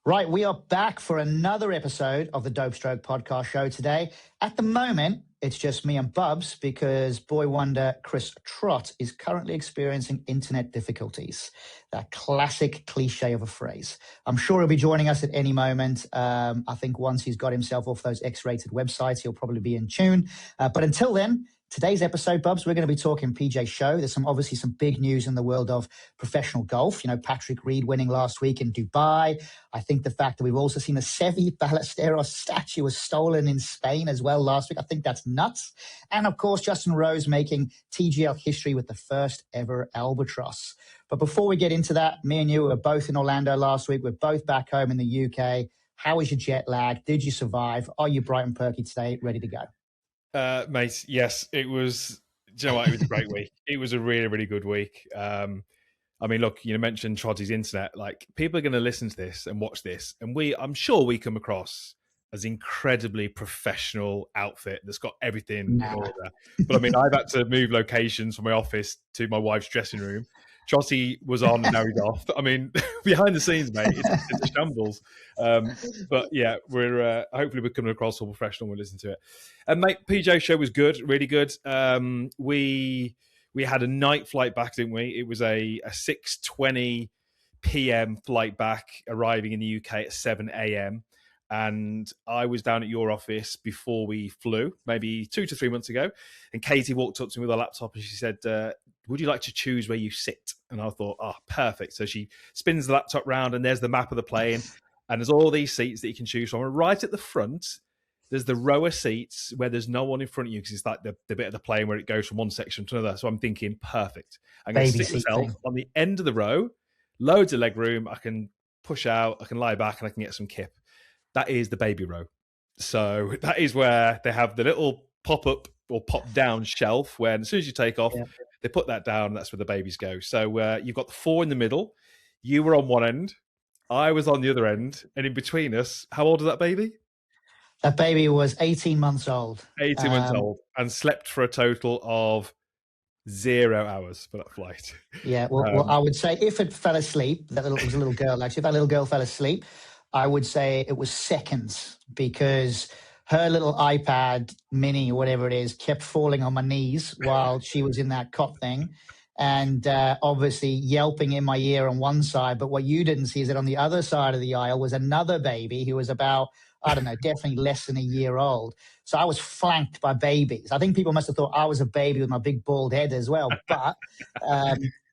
Right, we are back for another episode of the Dope Stroke podcast show today. At the moment, it's just me and Bubs because boy wonder Chris Trott is currently experiencing internet difficulties. That classic cliche of a phrase. I'm sure he'll be joining us at any moment. I think once he's got himself off those X-rated websites, he'll probably be in tune. But until then, today's episode, Bubs, we're going to be talking PGA Show. There's obviously some big news in the world of professional golf. You know, Patrick Reed winning last week in Dubai. I think the fact that we've also seen a Seve Ballesteros statue was stolen in Spain as well last week. I think that's nuts. And of course, Justin Rose making TGL history with the first ever albatross. But before we get into that, me and you were both in Orlando last week. We're both back home in the UK. How was your jet lag? Did you survive? Are you bright and perky today, ready to go? Mate, yes, it was. Do you know what? It was a great week. It was a really, really good week. I mean, look, you mentioned Trotty's internet. Like, people are going to listen to this and watch this, and I'm sure we come across as incredibly professional outfit that's got everything in order. But I mean, I've had to move locations from my office to my wife's dressing room. Trotty was on and now he's off. I mean, behind the scenes, mate, it's a shambles. But yeah, we're hopefully we're coming across all professional when we listen to it. And mate, PGA Show was good, really good. We had a night flight back, didn't we? It was a 6:20 p.m. flight back, arriving in the UK at 7 a.m. And I was down at your office before we flew, maybe 2 to 3 months ago. And Katie walked up to me with her laptop and she said, would you like to choose where you sit? And I thought, oh, perfect. So she spins the laptop round and there's the map of the plane. And there's all these seats that you can choose from. And right at the front, there's the row of seats where there's no one in front of you because it's like the bit of the plane where it goes from one section to another. So I'm thinking, perfect. I'm going to stick myself on the end of the row, loads of leg room. I can push out, I can lie back and I can get some kip. That is the baby row. So that is where they have the little pop-up or pop-down shelf where as soon as you take off, they put that down. That's where the babies go. So you've got the 4 in the middle. You were on one end. I was on the other end. And in between us, how old is that baby? That baby was 18 months old. 18 months old and slept for a total of 0 hours for that flight. Yeah, well, I would say if it fell asleep, it was a little girl, actually, if that little girl fell asleep, I would say it was seconds because her little iPad mini, whatever it is, kept falling on my knees while she was in that cot thing and obviously yelping in my ear on one side. But what you didn't see is that on the other side of the aisle was another baby who was about, I don't know, definitely less than a year old. So I was flanked by babies. I think people must have thought I was a baby with my big bald head as well. But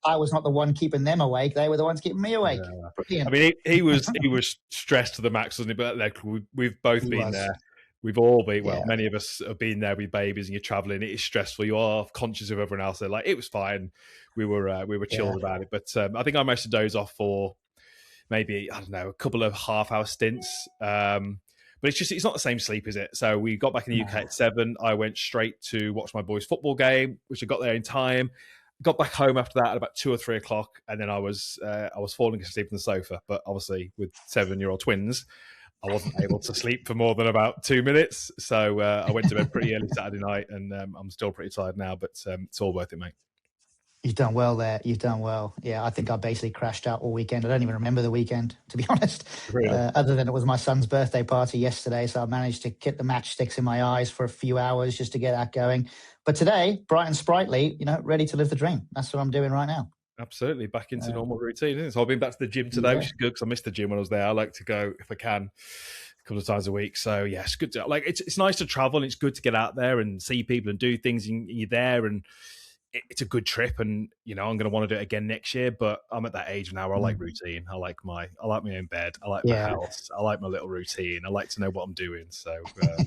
I was not the one keeping them awake. They were the ones keeping me awake. Yeah. I mean, he was stressed to the max, wasn't he? But like, we've both been there. We've all been, many of us have been there with babies and you're traveling. It is stressful. You are conscious of everyone else. They're like, it was fine. We were chilled about it. But I think I managed to doze off for maybe, I don't know, a couple of half-hour stints. But it's not the same sleep, is it? So we got back in the UK at 7. I went straight to watch my boys' football game, which I got there in time. Got back home after that at about 2 or 3 o'clock, and then I was falling asleep on the sofa. But obviously, with 7-year-old twins, I wasn't able to sleep for more than about 2 minutes. So I went to bed pretty early Saturday night, and I'm still pretty tired now. But it's all worth it, mate. You've done well there. You've done well. Yeah, I think I basically crashed out all weekend. I don't even remember the weekend, to be honest, really? Other than it was my son's birthday party yesterday. So I managed to get the matchsticks in my eyes for a few hours just to get that going. But today, bright and sprightly, ready to live the dream. That's what I'm doing right now. Absolutely. Back into normal routine, isn't it? So I've been back to the gym today, which is good because I missed the gym when I was there. I like to go, if I can, a couple of times a week. So yeah, it's good to, like, it's nice to travel and it's good to get out there and see people and do things and you're there and it's a good trip, and I'm going to want to do it again next year. But I'm at that age now where I like routine. I like my own bed. I like my house. I like my little routine. I like to know what I'm doing. So back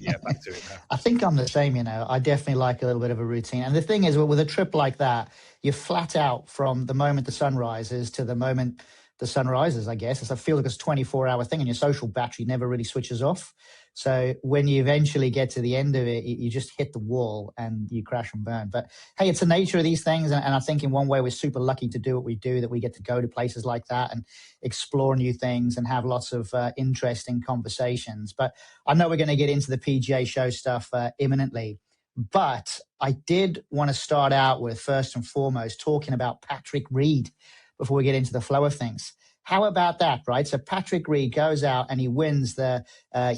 to it now. I think I'm the same. I definitely like a little bit of a routine. And the thing is, with a trip like that, you're flat out from the moment the sun rises to the moment the sun rises. I guess I feel like it's a 24-hour thing, and your social battery never really switches off. So when you eventually get to the end of it, you just hit the wall and you crash and burn. But hey, it's the nature of these things. And I think in one way we're super lucky to do what we do, that we get to go to places like that and explore new things and have lots of interesting conversations. But I know we're going to get into the PGA Show stuff imminently. But I did want to start out with, first and foremost, talking about Patrick Reed before we get into the flow of things. How about that, right? So Patrick Reed goes out and he wins the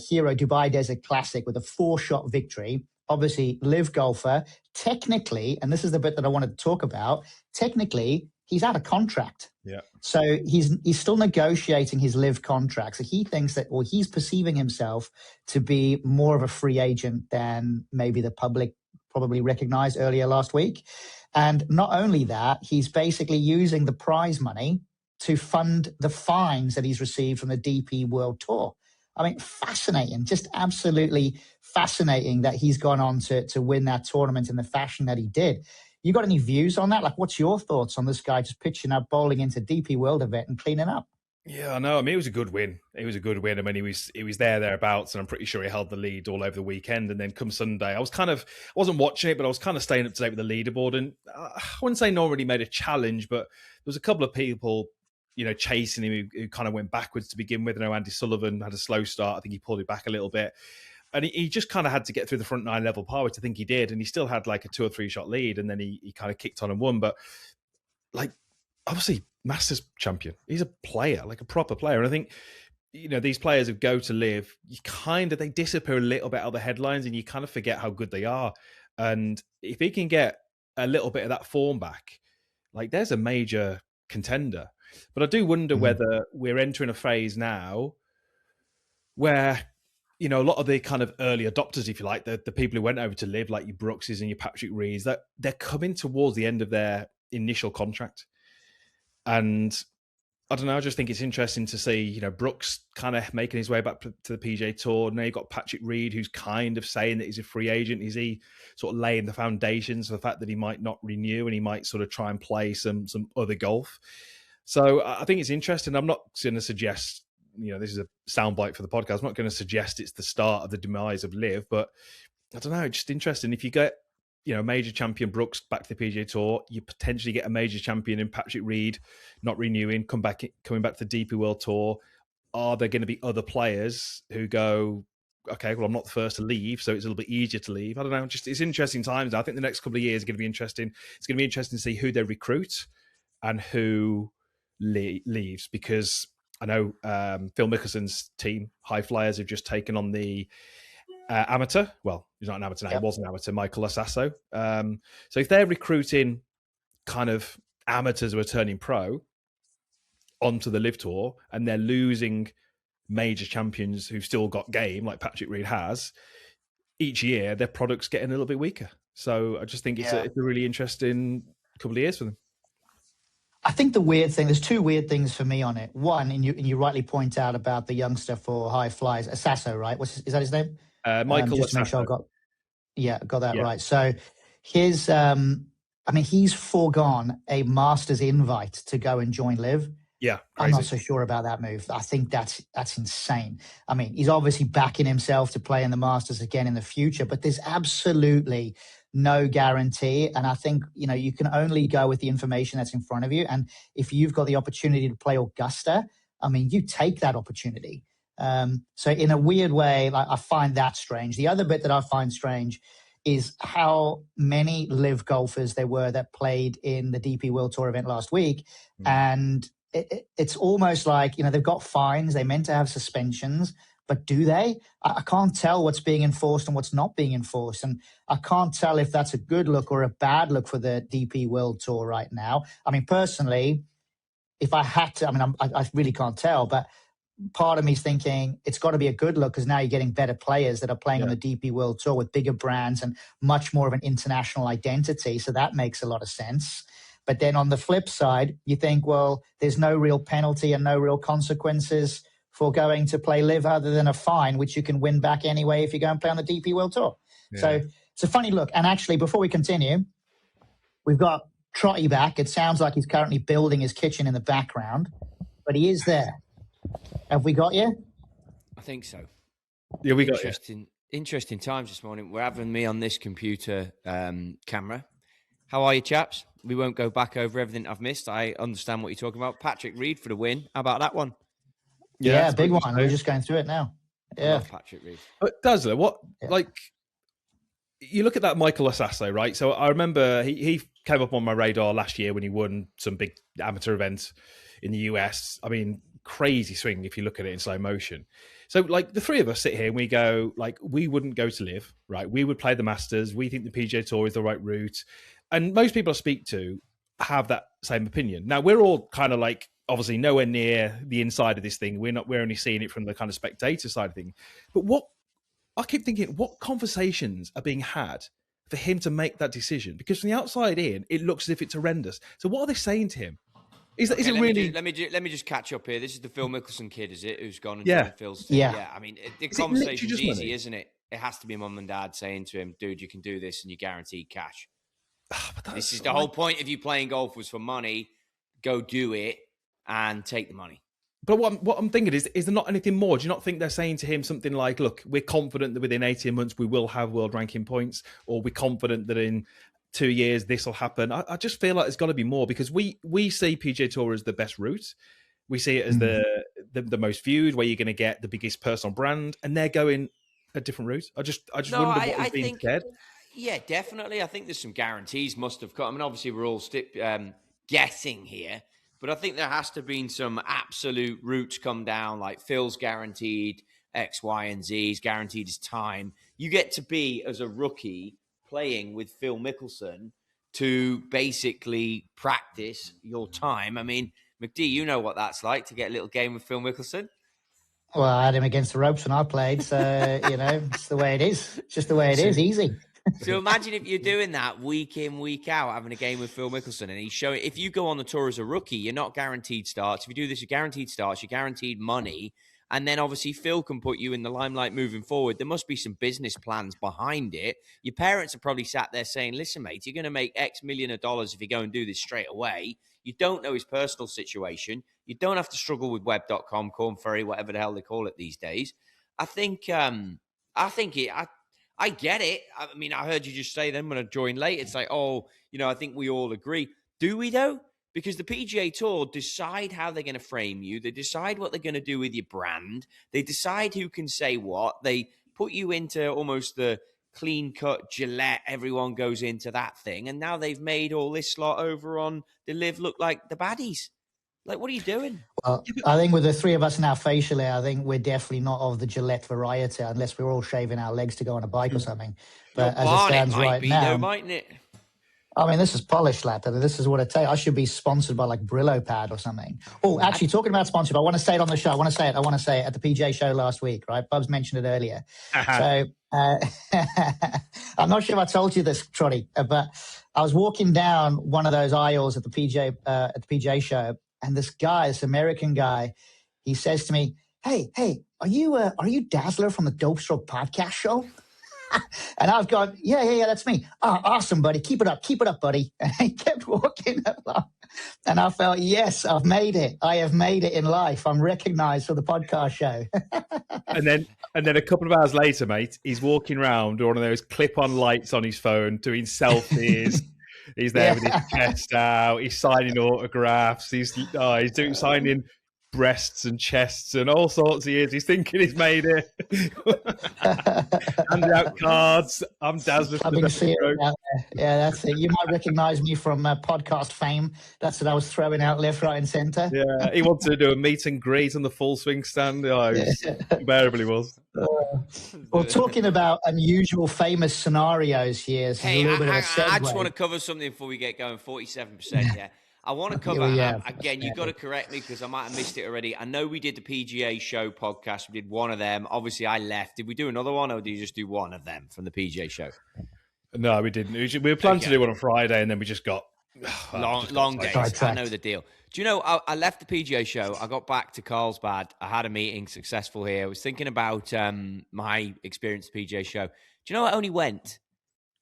Hero Dubai Desert Classic with a 4-shot victory. Obviously, LIV golfer, technically, and this is the bit that I wanted to talk about, technically, he's out of contract. Yeah. So he's still negotiating his LIV contract. So he thinks that, or he's perceiving himself to be more of a free agent than maybe the public probably recognized earlier last week. And not only that, he's basically using the prize money to fund the fines that he's received from the DP World Tour. I mean, fascinating, just absolutely fascinating that he's gone on to win that tournament in the fashion that he did. You got any views on that? Like, what's your thoughts on this guy just pitching up, bowling into DP World event and cleaning up? Yeah, I know. I mean, it was a good win. It was a good win. I mean, he was thereabouts, and I'm pretty sure he held the lead all over the weekend. And then come Sunday, I wasn't watching it, but I was kind of staying up to date with the leaderboard. And I wouldn't say no one really made a challenge, but there was a couple of people, chasing him who kind of went backwards to begin with. I know Andy Sullivan had a slow start. I think he pulled it back a little bit. And he just kind of had to get through the front 9 level par, which I think he did. And he still had like a 2 or 3 shot lead. And then he kind of kicked on and won. But like, obviously, Masters champion. He's a player, like a proper player. And I think, these players who go to LIV, they disappear a little bit out of the headlines and you kind of forget how good they are. And if he can get a little bit of that form back, like there's a major contender. But I do wonder whether we're entering a phase now where, a lot of the kind of early adopters, if you like, the people who went over to LIV, like your Brookses and your Patrick Reeds, that they're coming towards the end of their initial contract. And I don't know, I just think it's interesting to see, Brooks kind of making his way back to the PGA Tour. Now you've got Patrick Reed, who's kind of saying that he's a free agent. Is he sort of laying the foundations for the fact that he might not renew and he might sort of try and play some other golf? So I think it's interesting. I'm not going to suggest, this is a soundbite for the podcast. I'm not going to suggest it's the start of the demise of LIV, but I don't know, it's just interesting. If you get, major champion Brooks back to the PGA Tour, you potentially get a major champion in Patrick Reed not renewing, coming back to the DP World Tour. Are there going to be other players who go, okay, well, I'm not the first to leave, so it's a little bit easier to leave? I don't know. It's interesting times. I think the next couple of years are going to be interesting. It's going to be interesting to see who they recruit and who leaves, because I know Phil Mickelson's team, High Flyers, have just taken on the amateur. Well, he's not an amateur now. Yep. He was an amateur, Michael Asasso. So if they're recruiting kind of amateurs who are turning pro onto the LIV Tour and they're losing major champions who've still got game, like Patrick Reed has, each year their product's getting a little bit weaker. So I just think it's a really interesting couple of years for them. I think the weird thing, there's 2 weird things for me on it. One, and you rightly point out about the youngster for High Flyers, Asasso, right? Is that his name? Michael just to make sure I got that right. So he's foregone a Masters invite to go and join LIV. Yeah, crazy. I'm not so sure about that move. I think that's insane. I mean, he's obviously backing himself to play in the Masters again in the future, but there's absolutely no guarantee. And I think, you can only go with the information that's in front of you. And if you've got the opportunity to play Augusta, I mean, you take that opportunity. So in a weird way, I find that strange. The other bit that I find strange is how many LIV golfers there were that played in the DP World Tour event last week. And it's almost like, they've got fines. They meant to have suspensions, but do they? I can't tell what's being enforced and what's not being enforced. And I can't tell if that's a good look or a bad look for the DP World Tour right now. I mean, personally, if I had to, I really can't tell, but part of me is thinking it's got to be a good look because now you're getting better players that are playing on the DP World Tour with bigger brands and much more of an international identity. So that makes a lot of sense. But then on the flip side, you think, well, there's no real penalty and no real consequences for going to play LIV other than a fine, which you can win back anyway if you go and play on the DP World Tour. Yeah. So it's a funny look. And actually, before we continue, we've got Trotty back. It sounds like he's currently building his kitchen in the background, but he is there. Have we got you? I think so. Yeah, we got you. Interesting times this morning. We're having me on this computer camera. How are you, chaps? We won't go back over everything I've missed. I understand what you're talking about. Patrick Reed for the win. How about that one? Yeah, big one. We're just going through it now. Yeah, I love Patrick Reed. But Dazzler, you look at that Michael Asasso, right? So I remember he came up on my radar last year when he won some big amateur events in the US. I mean, crazy swing if you look at it in slow motion. So like the three of us sit here and we go like, we wouldn't go to LIV, right? We would play the Masters. We think the PGA Tour is the right route. And most people I speak to have that same opinion. Now we're all kind of like, obviously nowhere near the inside of this thing. We're only seeing it from the kind of spectator side of thing. But I keep thinking, what conversations are being had for him to make that decision? Because from the outside in, it looks as if it's horrendous. So what are they saying to him? Is it really? Let me just catch up here. This is the Phil Mickelson kid, is it? Who's gone and Yeah. joined Phil's team? Yeah. Yeah. I mean, the Is it conversation's literally just easy, money? isn't it? It has to be mum and dad saying to him, "Dude, you can do this, and you're guaranteed cash." This is the whole point of you playing golf was for money. Go do it and take the money. But what I'm thinking is there not anything more? Do you not think they're saying to him something like, look, we're confident that within 18 months we will have world ranking points, or we're confident that in 2 years this will happen? I just feel like there's got to be more, because we see PGA Tour as the best route. We see it as the most viewed, where you're going to get the biggest personal brand, and they're going a different route. I just wonder what is being said. Yeah, definitely. I think there's some guarantees must have come. I mean, obviously we're all guessing here, but I think there has to have been some absolute routes come down, like Phil's guaranteed X, Y, and Z. He's guaranteed his time. You get to be, as a rookie, playing with Phil Mickelson to basically practice your time. I mean, McD, you know what that's like to get a little game with Phil Mickelson. Well, I had him against the ropes when I played, so, you know, it's the way it is. It's just the way it is, easy. So imagine if you're doing that week in, week out, having a game with Phil Mickelson, and he's showing, if you go on the tour as a rookie, you're not guaranteed starts. If you do this, you're guaranteed starts, you're guaranteed money. And then obviously Phil can put you in the limelight moving forward. There must be some business plans behind it. Your parents are probably sat there saying, listen, mate, you're going to make X million of dollars if you go and do this straight away. You don't know his personal situation. You don't have to struggle with web.com, Corn Ferry, whatever the hell they call it these days. I get it. I mean, I heard you just say then when I joined late, it's like, oh, you know, I think we all agree. Do we though? Because the PGA Tour decide how they're going to frame you. They decide what they're going to do with your brand. They decide who can say what. They put you into almost the clean-cut Gillette. Everyone goes into that thing. And now they've made all this slot over on the LIV look like the baddies. Like, what are you doing? Well, I think with the three of us now facially, I think we're definitely not of the Gillette variety, unless we're all shaving our legs to go on a bike or something. But as it stands right now, mightn't it? I mean, this is polished, lad. I mean, this is what it takes. I should be sponsored by like Brillo Pad or something. Oh, actually, talking about sponsorship, I want to say it on the show. I want to say it at the PGA Show last week, right? Bubs mentioned it earlier. So I'm not sure if I told you this, Trotty, but I was walking down one of those aisles at the PGA Show, and this American guy, he says to me, "Hey, are you Dazzler from the Dope Stroke podcast show?" And I've gone, yeah, that's me. Oh, awesome, buddy. Keep it up, buddy. And he kept walking along. And I felt, yes, I've made it. I have made it in life. I'm recognized for the podcast show. and then a couple of hours later, mate, he's walking around with one of those clip-on lights on his phone, doing selfies. He's there with his chest out. He's signing autographs. He's doing signing breasts and chests and all sorts of years. He's thinking he's made it. Handing out cards. I'm Dazzler. Yeah, that's it. You might recognize me from podcast fame. That's what I was throwing out left, right, and center. Yeah, he wanted to do a meet and greet on the Full Swing stand. Invariably was. Well, talking about unusual, famous scenarios here. Hey, I just want to cover something before we get going. 47%, yeah. I want to cover, again, you've got to correct me because I might have missed it already. I know we did the PGA Show podcast. We did one of them. Obviously, I left. Did we do another one, or did you just do one of them from the PGA Show? No, we didn't. We were planning to do one on Friday, and then we just got... long days. I know the deal. Do you know, I left the PGA Show. I got back to Carlsbad. I had a meeting, successful here. I was thinking about my experience at the PGA Show. Do you know I only went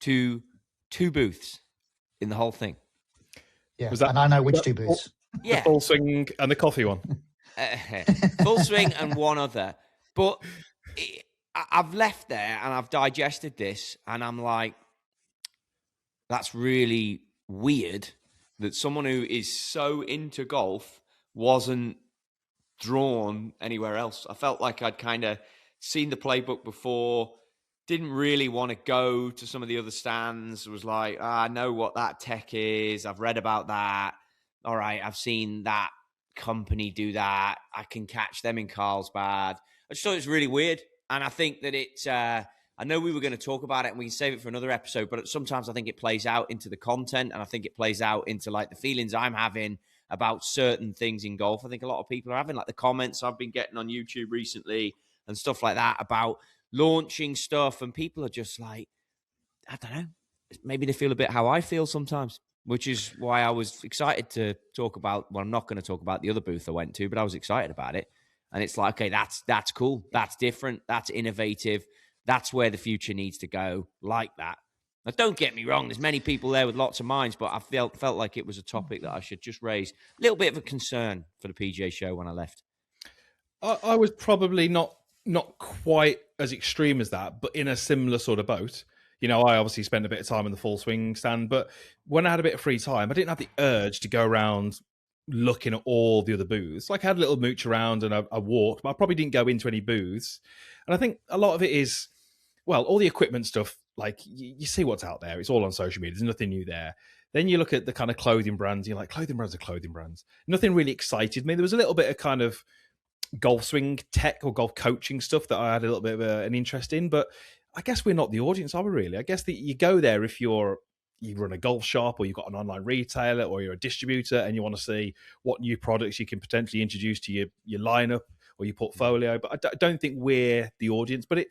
to 2 booths in the whole thing? Yeah, and I know which 2 booths. The Full Swing and the coffee one. Full Swing and one other. But I've left there and I've digested this and I'm like, that's really weird that someone who is so into golf wasn't drawn anywhere else. I felt like I'd kind of seen the playbook before, didn't really want to go to some of the other stands. It was like, I know what that tech is. I've read about that. All right, I've seen that company do that. I can catch them in Carlsbad. I just thought it was really weird. And I think that it's, I know we were going to talk about it and we can save it for another episode, but sometimes I think it plays out into the content, and I think it plays out into like the feelings I'm having about certain things in golf. I think a lot of people are having, like the comments I've been getting on YouTube recently and stuff like that about launching stuff. And people are just like, I don't know, maybe they feel a bit how I feel sometimes, which is why I was excited to talk about, well, I'm not going to talk about the other booth I went to, but I was excited about it. And it's like, okay, that's cool. That's different. That's innovative. That's where the future needs to go, like that. Now, don't get me wrong. There's many people there with lots of minds, but I felt like it was a topic that I should just raise. A little bit of a concern for the PGA Show when I left. I was probably not quite as extreme as that, but in a similar sort of boat. You know, I obviously spent a bit of time in the full swing stand, but when I had a bit of free time, I didn't have the urge to go around looking at all the other booths. Like, I had a little mooch around and I walked, but I probably didn't go into any booths. And I think a lot of it is, well, all the equipment stuff, like you see what's out there. It's all on social media. There's nothing new there. Then you look at the kind of clothing brands. You're like, clothing brands are clothing brands. Nothing really excited me. There was a little bit of kind of golf swing tech or golf coaching stuff that I had a little bit of an interest in, but I guess we're not the audience, are we really? I guess that you go there if you run a golf shop or you've got an online retailer or you're a distributor and you want to see what new products you can potentially introduce to your lineup or your portfolio. But I don't think we're the audience. But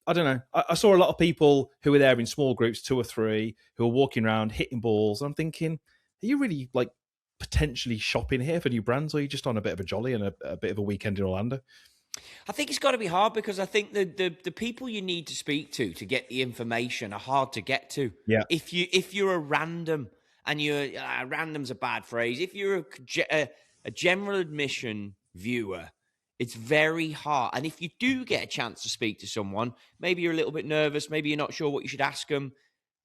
I don't know. I saw a lot of people who were there in small groups, 2 or 3, who were walking around hitting balls. I'm thinking, are you really like potentially shopping here for new brands, or are you just on a bit of a jolly and a bit of a weekend in Orlando? I think it's got to be hard because I think the people you need to speak to get the information are hard to get to. Yeah. If you're a random, and random's a bad phrase. If you're a general admission viewer, it's very hard. And if you do get a chance to speak to someone, maybe you're a little bit nervous, maybe you're not sure what you should ask them.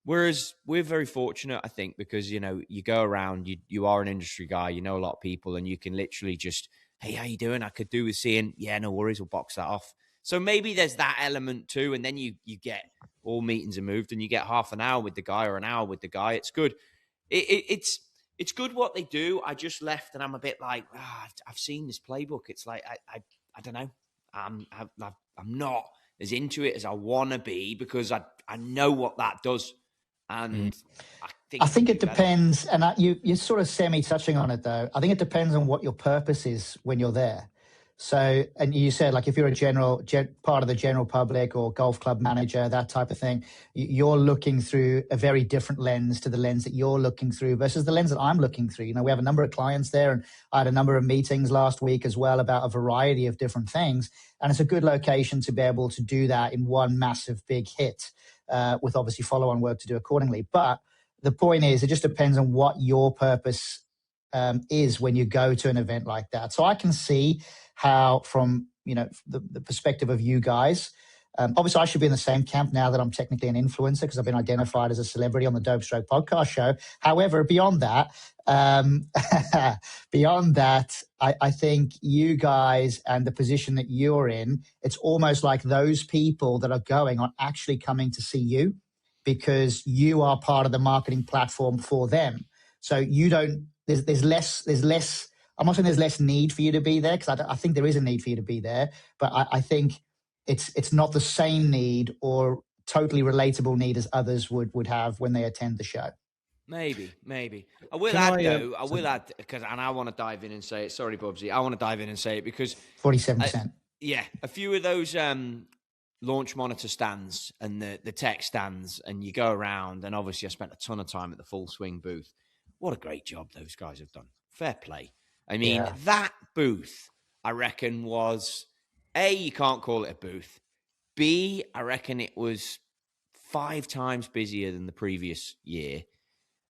Whereas we're very fortunate, I think, because, you know, you go around, you are an industry guy, you know a lot of people, and you can literally just, hey, how you doing? I could do with seeing, yeah, no worries, we'll box that off. So maybe there's that element too. And then you get all meetings are moved and you get half an hour with the guy or an hour with the guy. It's good. It's good what they do. I just left and I'm a bit like, I've seen this playbook. It's like, I don't know. I'm not as into it as I want to be because I know what that does. And I think it depends. And you're sort of semi-touching on it, though. I think it depends on what your purpose is when you're there. So, and you said, like, if you're a part of the general public or golf club manager, that type of thing, you're looking through a very different lens to the lens that you're looking through versus the lens that I'm looking through. You know, we have a number of clients there, and I had a number of meetings last week as well about a variety of different things. And it's a good location to be able to do that in one massive big hit, with obviously follow-on work to do accordingly. But the point is, it just depends on what your purpose is when you go to an event like that. So I can see how, from the perspective of you guys, obviously I should be in the same camp now that I'm technically an influencer because I've been identified as a celebrity on the Dope Stroke podcast show. However, beyond that, I think you guys and the position that you're in, it's almost like those people that are going are actually coming to see you because you are part of the marketing platform for them. So you don't. There's less. I'm not saying there's less need for you to be there because I think there is a need for you to be there, but I think it's not the same need or totally relatable need as others would have when they attend the show. Maybe. I will add, because, and I want to dive in and say it. Sorry, Bubsy. I want to dive in and say it because 47%. Yeah, a few of those launch monitor stands and the tech stands, and you go around, and obviously I spent a ton of time at the Full Swing booth. What a great job those guys have done. Fair play. I mean, That booth, I reckon, was, A, you can't call it a booth. B, I reckon it was 5 times busier than the previous year.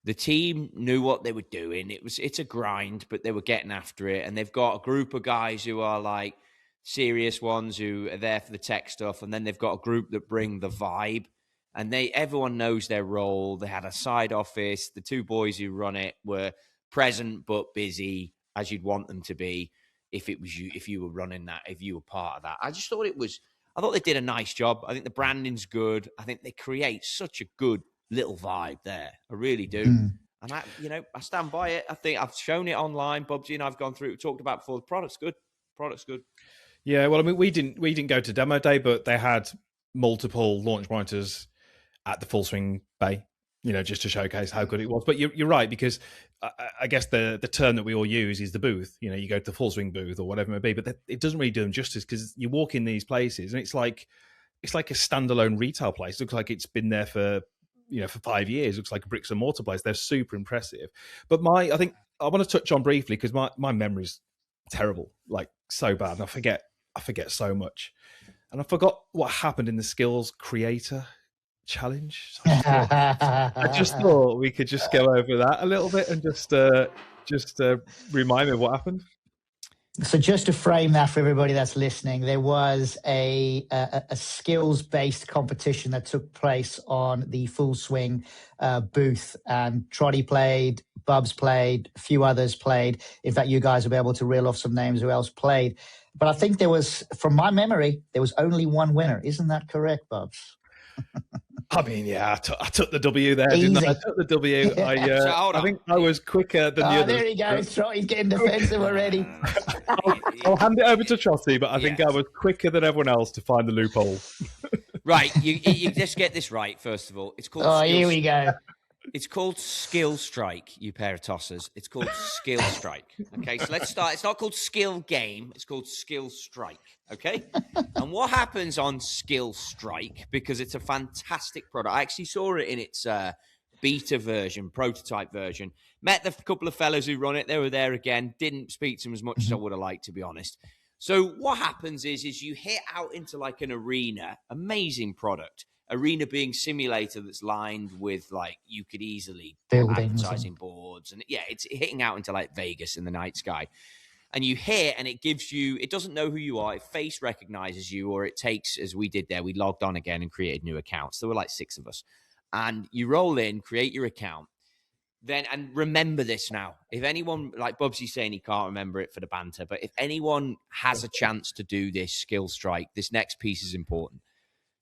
The team knew what they were doing. It's a grind, but they were getting after it. And they've got a group of guys who are like serious ones who are there for the tech stuff. And then they've got a group that bring the vibe. And everyone knows their role. They had a side office. The 2 boys who run it were present but busy, as you'd want them to be if you were running that, if you were part of that. I thought they did a nice job. I think the branding's good. I think they create such a good little vibe there. I really do. And I stand by it. I think I've shown it online. Bubsy and I've gone through it. We talked about it before. The product's good. Yeah, well, I mean, we didn't go to demo day, but they had multiple launch monitors at the Full Swing Bay, just to showcase how good it was. But you're right, because I guess the term that we all use is the booth. You go to the Full Swing booth or whatever it may be, but it doesn't really do them justice, because you walk in these places and it's like a standalone retail place. It looks like it's been there for 5 years. It looks like a bricks and mortar place. They're super impressive. But I think I want to touch on briefly, because my memory's terrible, like so bad, and I forget so much. And I forgot what happened in the Skills Creator Challenge. So I just thought we could just go over that a little bit and just remind me of what happened. So just to frame that for everybody that's listening, there was a skills-based competition that took place on the Full Swing booth, and Trotty played, Bubs played, a few others played. In fact, you guys will be able to reel off some names who else played. But I think there was, from my memory, there was only one winner. Isn't that correct, Bubs? I mean, yeah, I took the W there, Easy. didn't I? I took the W. I think I was quicker than the others. There he goes. Trotty's getting defensive already. I'll hand it over to Trotty, but I think I was quicker than everyone else to find the loophole. Right, you just get this right, first of all. It's called here we go. It's called Skill Strike, you pair of tossers. It's called Skill Strike. Okay, so let's start. It's not called Skill Game. It's called Skill Strike. Okay? And what happens on Skill Strike, because it's a fantastic product. I actually saw it in its beta version, prototype version. Met the couple of fellows who run it. They were there again. Didn't speak to them as much as I would have liked, to be honest. So what happens is you hit out into like an arena. Amazing product. Arena being simulator that's lined with, like, you could easily buildings, advertising boards, and it's hitting out into like Vegas in the night sky. And you hit, and it gives you, it doesn't know who you are, it face recognizes you, or it takes, as we did there, we logged on again and created new accounts. There were like 6 of us, and you roll in, create your account. Then, and remember this now, if anyone, like Bubsy's saying he can't remember it for the banter, but if anyone has a chance to do this Skill Strike, this next piece is important.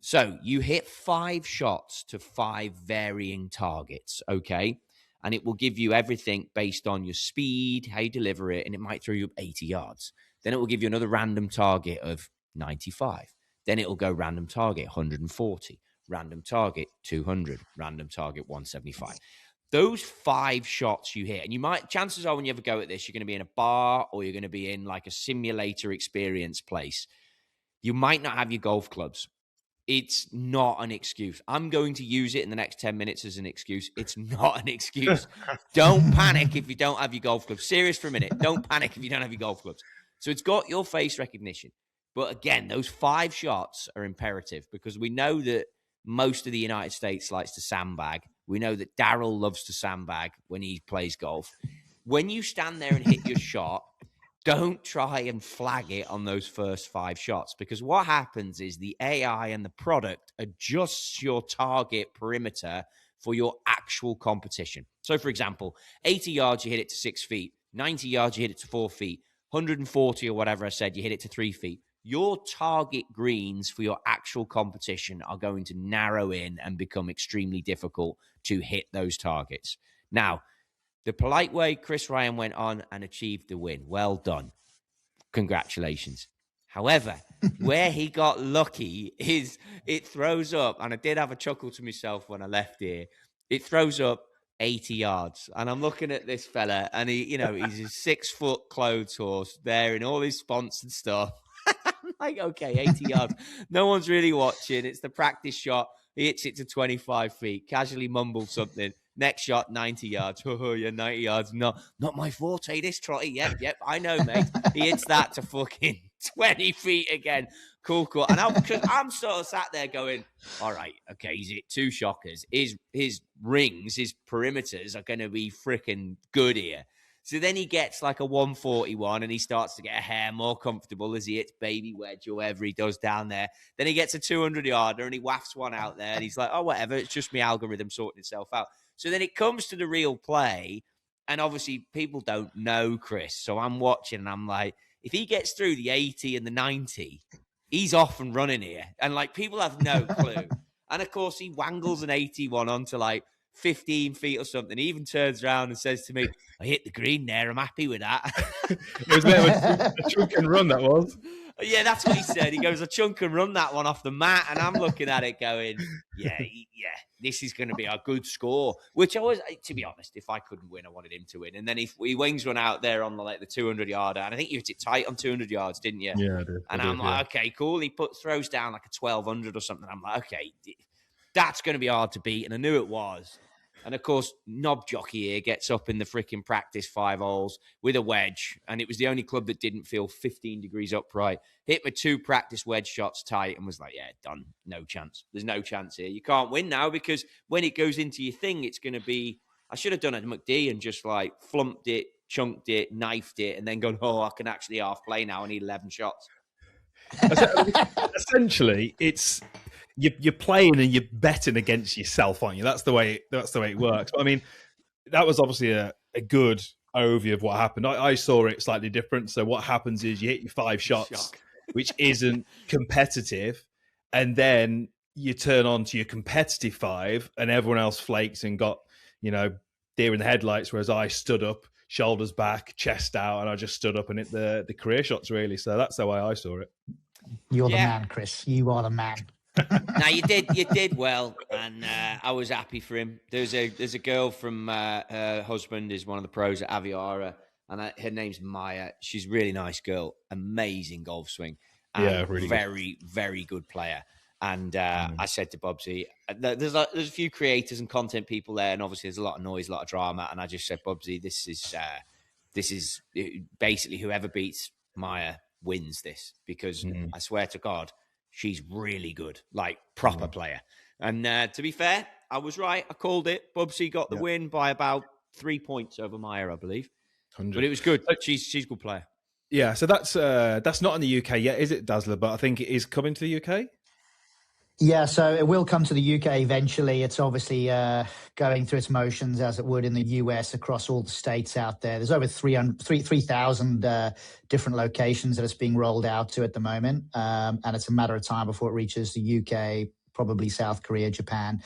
So you hit 5 shots to 5 varying targets, okay? And it will give you everything based on your speed, how you deliver it, and it might throw you up 80 yards. Then it will give you another random target of 95. Then it will go random target 140, random target 200, random target 175. Those 5 shots you hit, and you might, chances are when you ever go at this, you're going to be in a bar or you're going to be in like a simulator experience place. You might not have your golf clubs. It's not an excuse. I'm going to use it in the next 10 minutes as an excuse. It's not an excuse. Don't panic if you don't have your golf clubs. Serious for a minute. Don't panic if you don't have your golf clubs. So it's got your face recognition. But again, those 5 shots are imperative, because we know that most of the United States likes to sandbag. We know that Darryl loves to sandbag when he plays golf. When you stand there and hit your shot, don't try and flag it on those first 5 shots, because what happens is the AI and the product adjusts your target perimeter for your actual competition. So, for example, 80 yards, you hit it to 6 feet. 90 yards, you hit it to 4 feet. 140 or whatever I said, you hit it to 3 feet. Your target greens for your actual competition are going to narrow in and become extremely difficult to hit those targets. Now, the polite way, Chris Ryan went on and achieved the win. Well done. Congratulations. However, where he got lucky is it throws up, and I did have a chuckle to myself when I left here, it throws up 80 yards. And I'm looking at this fella, and he's a 6-foot clothes horse there in all his sponsored stuff. I'm like, okay, 80 yards. No one's really watching. It's the practice shot. He hits it to 25 feet, casually mumbled something. Next shot, 90 yards. Oh, yeah, 90 yards. Not my forte, this Trotty. Yep, I know, mate. He hits that to fucking 20 feet again. Cool. And I'm sort of sat there going, all right, okay, he's hit 2 shockers. His rings, his perimeters are going to be freaking good here. So then he gets like a 141 and he starts to get a hair more comfortable as he hits baby wedge or whatever he does down there. Then he gets a 200-yarder and he wafts one out there and he's like, oh, whatever, it's just my algorithm sorting itself out. So then it comes to the real play, and obviously people don't know Chris. So I'm watching and I'm like, if he gets through the 80 and the 90, he's off and running here. And like people have no clue. And of course he wangles an 81 onto like 15 feet or something. He even turns around and says to me, I hit the green there. I'm happy with that. It was a bit of a chunk and run, that was. Yeah, that's what he said. He goes, I chunk and run that one off the mat. And I'm looking at it going, yeah, this is going to be a good score. Which I was, to be honest, if I couldn't win, I wanted him to win. And then he wings one out there on the 200-yarder. And I think you hit it tight on 200 yards, didn't you? Yeah, I did. And I'm like, okay, cool. He throws down like a 1200 or something. I'm like, okay, that's going to be hard to beat. And I knew it was. And, of course, Knob Jockey here gets up in the freaking practice 5 holes with a wedge. And it was the only club that didn't feel 15 degrees upright. Hit my 2 practice wedge shots tight and was like, yeah, done. No chance. There's no chance here. You can't win now because when it goes into your thing, it's going to be, I should have done a McD and just like flumped it, chunked it, knifed it, and then gone, I can actually half play now. I need 11 shots. Essentially, it's... You're playing and you're betting against yourself, aren't you? That's the way it works. But I mean, that was obviously a good overview of what happened. I saw it slightly different. So what happens is you hit your 5 shots, which isn't competitive, and then you turn on to your competitive 5, and everyone else flakes and got deer in the headlights. Whereas I stood up, shoulders back, chest out, and I just stood up and hit the career shots really. So that's the way I saw it. You're the man, Chris. You are the man. Now you did well, and I was happy for him. There's a girl from her husband is one of the pros at Aviara, and her name's Maya. She's a really nice girl, amazing golf swing, and really very very good player. And I said to Bubsy, there's a few creators and content people there, and obviously there's a lot of noise, a lot of drama. And I just said, Bubsy, this is basically whoever beats Maya wins this, because I swear to God, she's really good, like proper player. And to be fair, I was right. I called it. Bubsy got the win by about 3 points over Maya, I believe. 100. But it was good. She's a good player. Yeah, so that's not in the UK yet, is it, Dazzler? But I think it is coming to the UK. Yeah, so it will come to the UK eventually. It's obviously going through its motions as it would in the US across all the states out there. There's over 3,000 different locations that it's being rolled out to at the moment. And it's a matter of time before it reaches the UK, probably South Korea, Japan.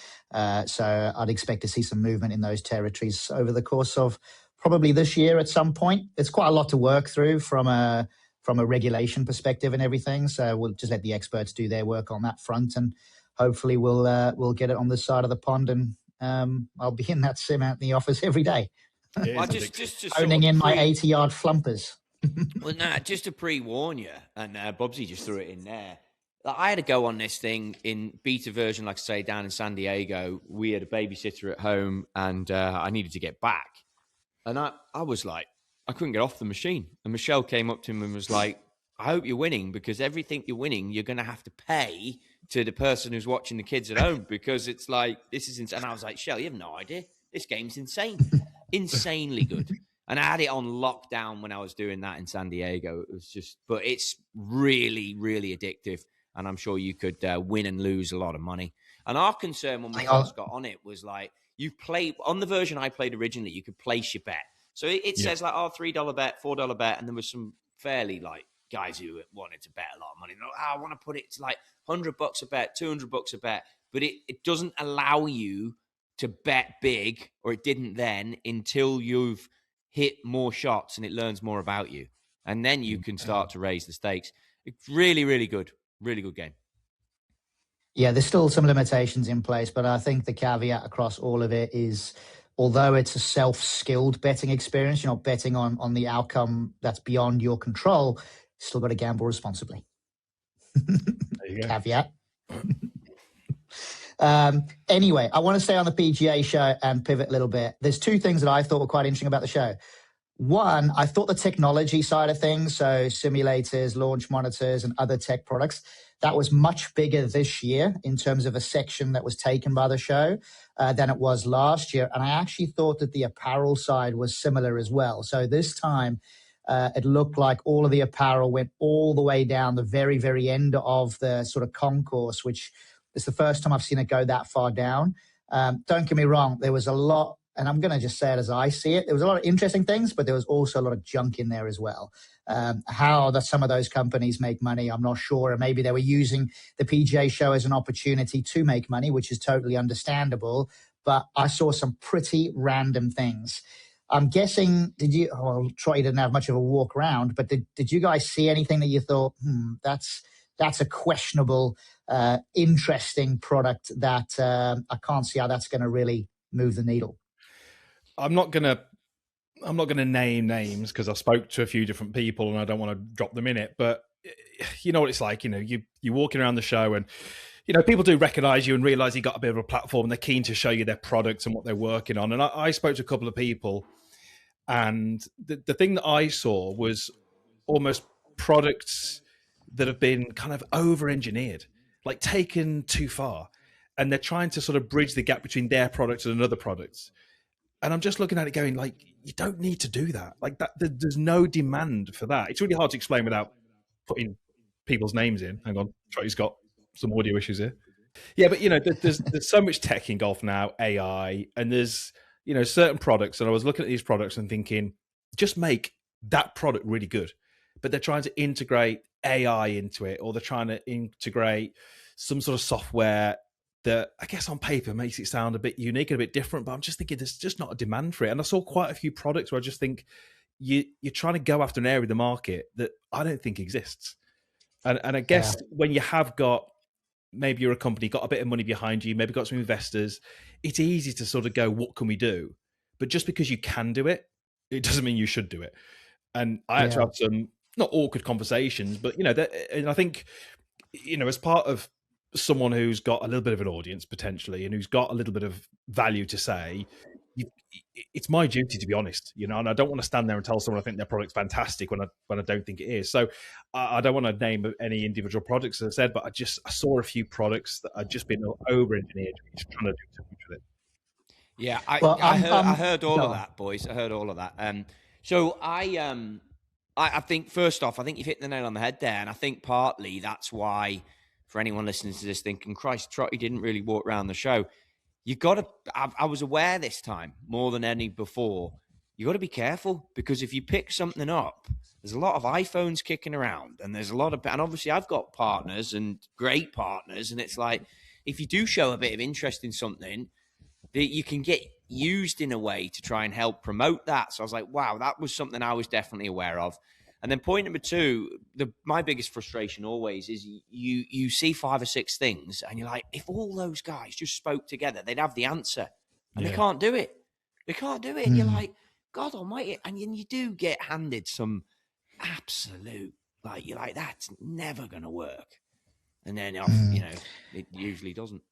So I'd expect to see some movement in those territories over the course of probably this year at some point. It's quite a lot to work through from a regulation perspective and everything. So we'll just let the experts do their work on that front, and hopefully we'll get it on this side of the pond. And I'll be in that sim out in the office every day. Well, just owning in my 80-yard flumpers. Well, just to pre-warn you, and Bubsy just threw it in there. I had to go on this thing in beta version, like I say, down in San Diego. We had a babysitter at home, and I needed to get back. And I was like, I couldn't get off the machine. And Michelle came up to him and was like, I hope you're winning, because everything you're winning, you're going to have to pay to the person who's watching the kids at home, because it's like, this is insane. And I was like, Shell, you have no idea. This game's insane. Insanely good. And I had it on lockdown when I was doing that in San Diego. It was just, but it's really, really addictive. And I'm sure you could win and lose a lot of money. And our concern when we first got on it was like, you play, on the version I played originally, you could place your bet. So it says like, $3 bet, $4 bet. And there was some fairly like guys who wanted to bet a lot of money. Like, I want to put it to like $100 a bet, $200 a bet. But it doesn't allow you to bet big, or it didn't then, until you've hit more shots and it learns more about you. And then you can start to raise the stakes. It's really, really good. Really good game. Yeah, there's still some limitations in place, but I think the caveat across all of it is, although it's a self-skilled betting experience, you're not betting on the outcome that's beyond your control, still got to gamble responsibly. There you go. Caveat. Anyway, I want to stay on the PGA show and pivot a little bit. There's 2 things that I thought were quite interesting about the show. One, I thought the technology side of things, so simulators, launch monitors, and other tech products, that was much bigger this year in terms of a section that was taken by the show than it was last year. And I actually thought that the apparel side was similar as well. So this time, it looked like all of the apparel went all the way down the very, very end of the sort of concourse, which is the first time I've seen it go that far down. Don't get me wrong, there was a lot, and I'm going to just say it as I see it, there was a lot of interesting things, but there was also a lot of junk in there as well. How some of those companies make money, I'm not sure. And maybe they were using the PGA show as an opportunity to make money, which is totally understandable. but I saw some pretty random things. I'm guessing, Troy didn't have much of a walk around, but did you guys see anything that you thought, that's a questionable, interesting product that I can't see how that's going to really move the needle? I'm not gonna name names because I spoke to a few different people and I don't want to drop them in it. But you know what it's like. You're walking around the show and people do recognize you and realize you got a bit of a platform and they're keen to show you their products and what they're working on. And I spoke to a couple of people, and the thing that I saw was almost products that have been kind of over-engineered, like taken too far, and they're trying to sort of bridge the gap between their products and another product. And I'm just looking at it going, like, you don't need to do that. Like that, there's no demand for that. It's really hard to explain without putting people's names in. Hang on, Troy's got some audio issues here. Yeah, but there's so much tech in golf now, AI, and there's certain products. And I was looking at these products and thinking, just make that product really good. But they're trying to integrate AI into it, or they're trying to integrate some sort of software that I guess on paper makes it sound a bit unique and a bit different. But I'm just thinking there's just not a demand for it. And I saw quite a few products where I just think you're trying to go after an area of the market that I don't think exists. And I guess when you have got, maybe you're a company, got a bit of money behind you, maybe got some investors, it's easy to sort of go, what can we do? But just because you can do it, it doesn't mean you should do it. And I had to have some, not awkward conversations, but, and I think, as part of someone who's got a little bit of an audience potentially and who's got a little bit of value to say, it's my duty to be honest, and I don't want to stand there and tell someone I think their product's fantastic when I don't think it is. So I don't want to name any individual products, as I said, but I saw a few products that had just been over-engineered, just trying to do too much with it. Yeah, I heard all of that, boys. I heard all of that. So I think, first off, I think you've hit the nail on the head there, and I think partly that's why, for anyone listening to this thinking, Christ, Trotty didn't really walk around the show, you got to, I was aware this time, more than any before, you got to be careful, because if you pick something up, there's a lot of iPhones kicking around, and there's a lot of, and obviously I've got partners and great partners, and it's like, if you do show a bit of interest in something, that you can get used in a way to try and help promote that. So I was like, wow, that was something I was definitely aware of. And then point number two, my biggest frustration always is you see 5 or 6 things and you're like, if all those guys just spoke together, they'd have the answer. And they can't do it. They can't do it. And you're like, God almighty. And you do get handed some absolute, like, you're like, that's never going to work. And then, it usually doesn't.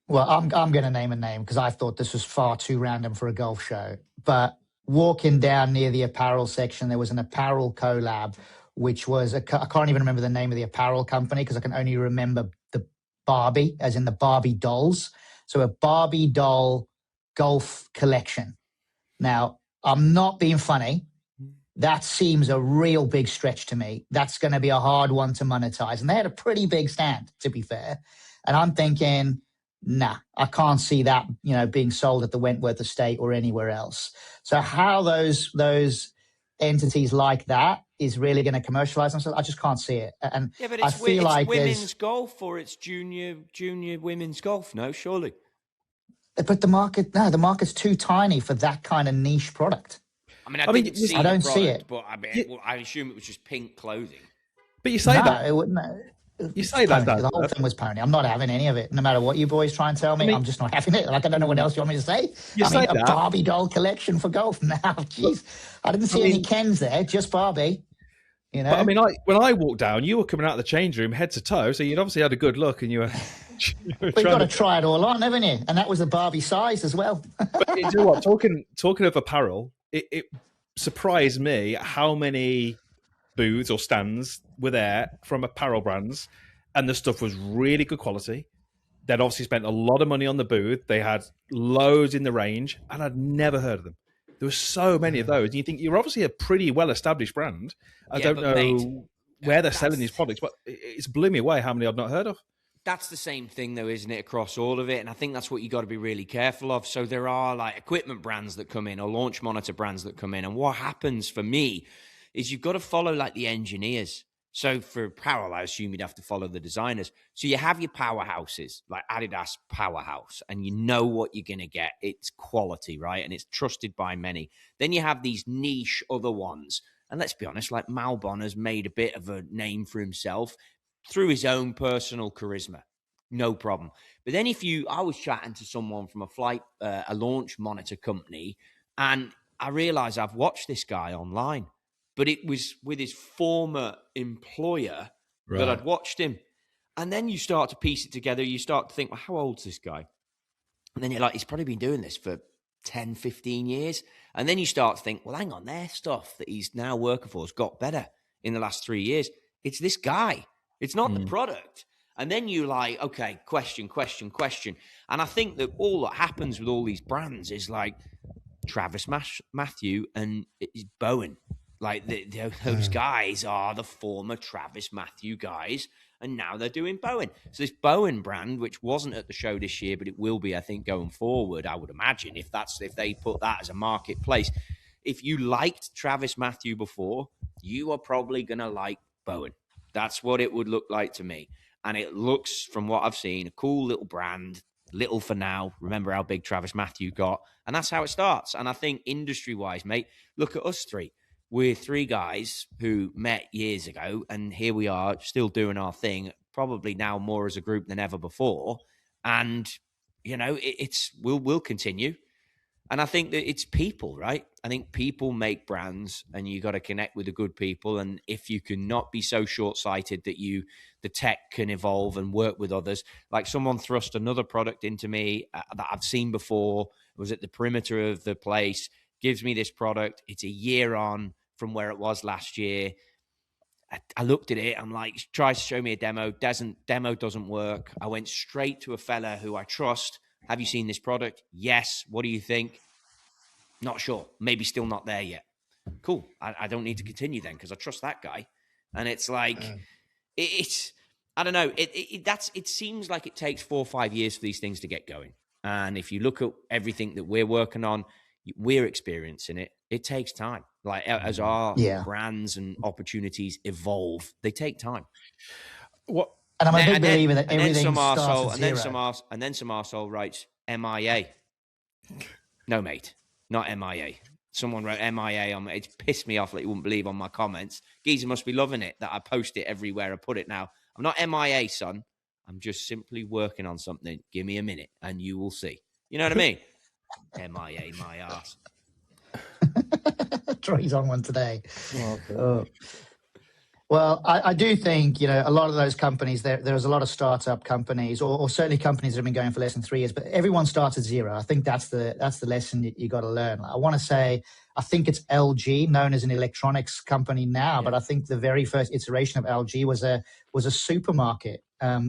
Well, I'm going to name a name because I thought this was far too random for a golf show. But walking down near the apparel section, there was an apparel collab, which was, I can't even remember the name of the apparel company because I can only remember the Barbie, as in the Barbie dolls. So a Barbie doll golf collection. Now, I'm not being funny. That seems a real big stretch to me. That's going to be a hard one to monetize. And they had a pretty big stand, to be fair. And I'm thinking, nah, I can't see that, being sold at the Wentworth Estate or anywhere else. So how those entities like that is really going to commercialize themselves, I just can't see it. And yeah, but it's women's golf, or it's junior women's golf, no, surely. But the market's too tiny for that kind of niche product. I didn't see I don't product, see it. But I assume it was just pink clothing. But you say that. It wouldn't. You say that, the whole thing was pony. I'm not having any of it. No matter what you boys try and tell me, I'm just not having it. Like, I don't know what else you want me to say. A Barbie doll collection for golf now. Jeez, I didn't see any Kens there, just Barbie. But when I walked down, you were coming out of the change room head to toe, so you'd obviously had a good look, and you were. We've got to try it all on, haven't you? And that was the Barbie size as well. But you know what? Talking of apparel, it surprised me how many booths or stands were there from apparel brands, and the stuff was really good quality. They'd obviously spent a lot of money on the booth. They had loads in the range, and I'd never heard of them. There were so many of those. And you think you're obviously a pretty well-established brand. I don't know where they're selling these products, but it's blew me away how many I've not heard of. That's the same thing, though, isn't it, across all of it? And I think that's what you got to be really careful of. So there are like equipment brands that come in, or launch monitor brands that come in. And what happens for me is you've got to follow like the engineers. So for apparel, I assume you'd have to follow the designers. So you have your powerhouses, like Adidas Powerhouse, and you know what you're going to get. It's quality, right? And it's trusted by many. Then you have these niche other ones. And let's be honest, like Malbon has made a bit of a name for himself through his own personal charisma. No problem. But then I was chatting to someone from a launch monitor company, and I realized I've watched this guy online, but it was with his former employer that I'd watched him. And then you start to piece it together. You start to think, well, how old's this guy? And then you're like, he's probably been doing this for 10, 15 years. And then you start to think, well, hang on, their stuff that he's now working for has got better in the last 3 years. It's this guy. It's not the product. And then you're like, okay, question. And I think that all that happens with all these brands is like Travis Matthew and Bowen. Like those guys are the former Travis Matthew guys, and now they're doing Bowen. So this Bowen brand, which wasn't at the show this year, but it will be, I think, going forward, I would imagine, if they put that as a marketplace. If you liked Travis Matthew before, you are probably going to like Bowen. That's what it would look like to me. And it looks, from what I've seen, a cool little brand, little for now. Remember how big Travis Matthew got. And that's how it starts. And I think industry-wise, mate, look at us three. We're three guys who met years ago, and here we are still doing our thing, probably now more as a group than ever before. And, you know, we'll continue. And I think that it's people, right? I think people make brands, and you got to connect with the good people. And if you can not be so short-sighted that the tech can evolve and work with others, like someone thrust another product into me that I've seen before. It was at the perimeter of the place, gives me this product. It's a year on from where it was last year. I looked at it. I'm like, tries to show me a demo. Demo doesn't work. I went straight to a fella who I trust. Have you seen this product? Yes. What do you think? Not sure. Maybe still not there yet. Cool. I don't need to continue then because I trust that guy. And it's like, it's I don't know. It seems like it takes 4 or 5 years for these things to get going. And if you look at everything that we're working on, we're experiencing it. It takes time. Like as our brands and opportunities evolve, they take time. What? And I'm a big believer that everything starts at zero. And then some arsehole writes MIA. No, mate, not MIA. Someone wrote MIA on me. It's pissed me off like you wouldn't believe on my comments. Geezer must be loving it that I post it everywhere I put it now. I'm not MIA, son. I'm just simply working on something. Give me a minute and you will see. You know what I mean? MIA, my ass. Troy's on one today. Well, I do think, you know, a lot of those companies, there's a lot of startup companies or certainly companies that have been going for less than 3 years, but everyone starts at zero. I think that's the lesson you got to learn. I want to say, I think it's LG, known as an electronics company now, but I think the very first iteration of LG was a supermarket.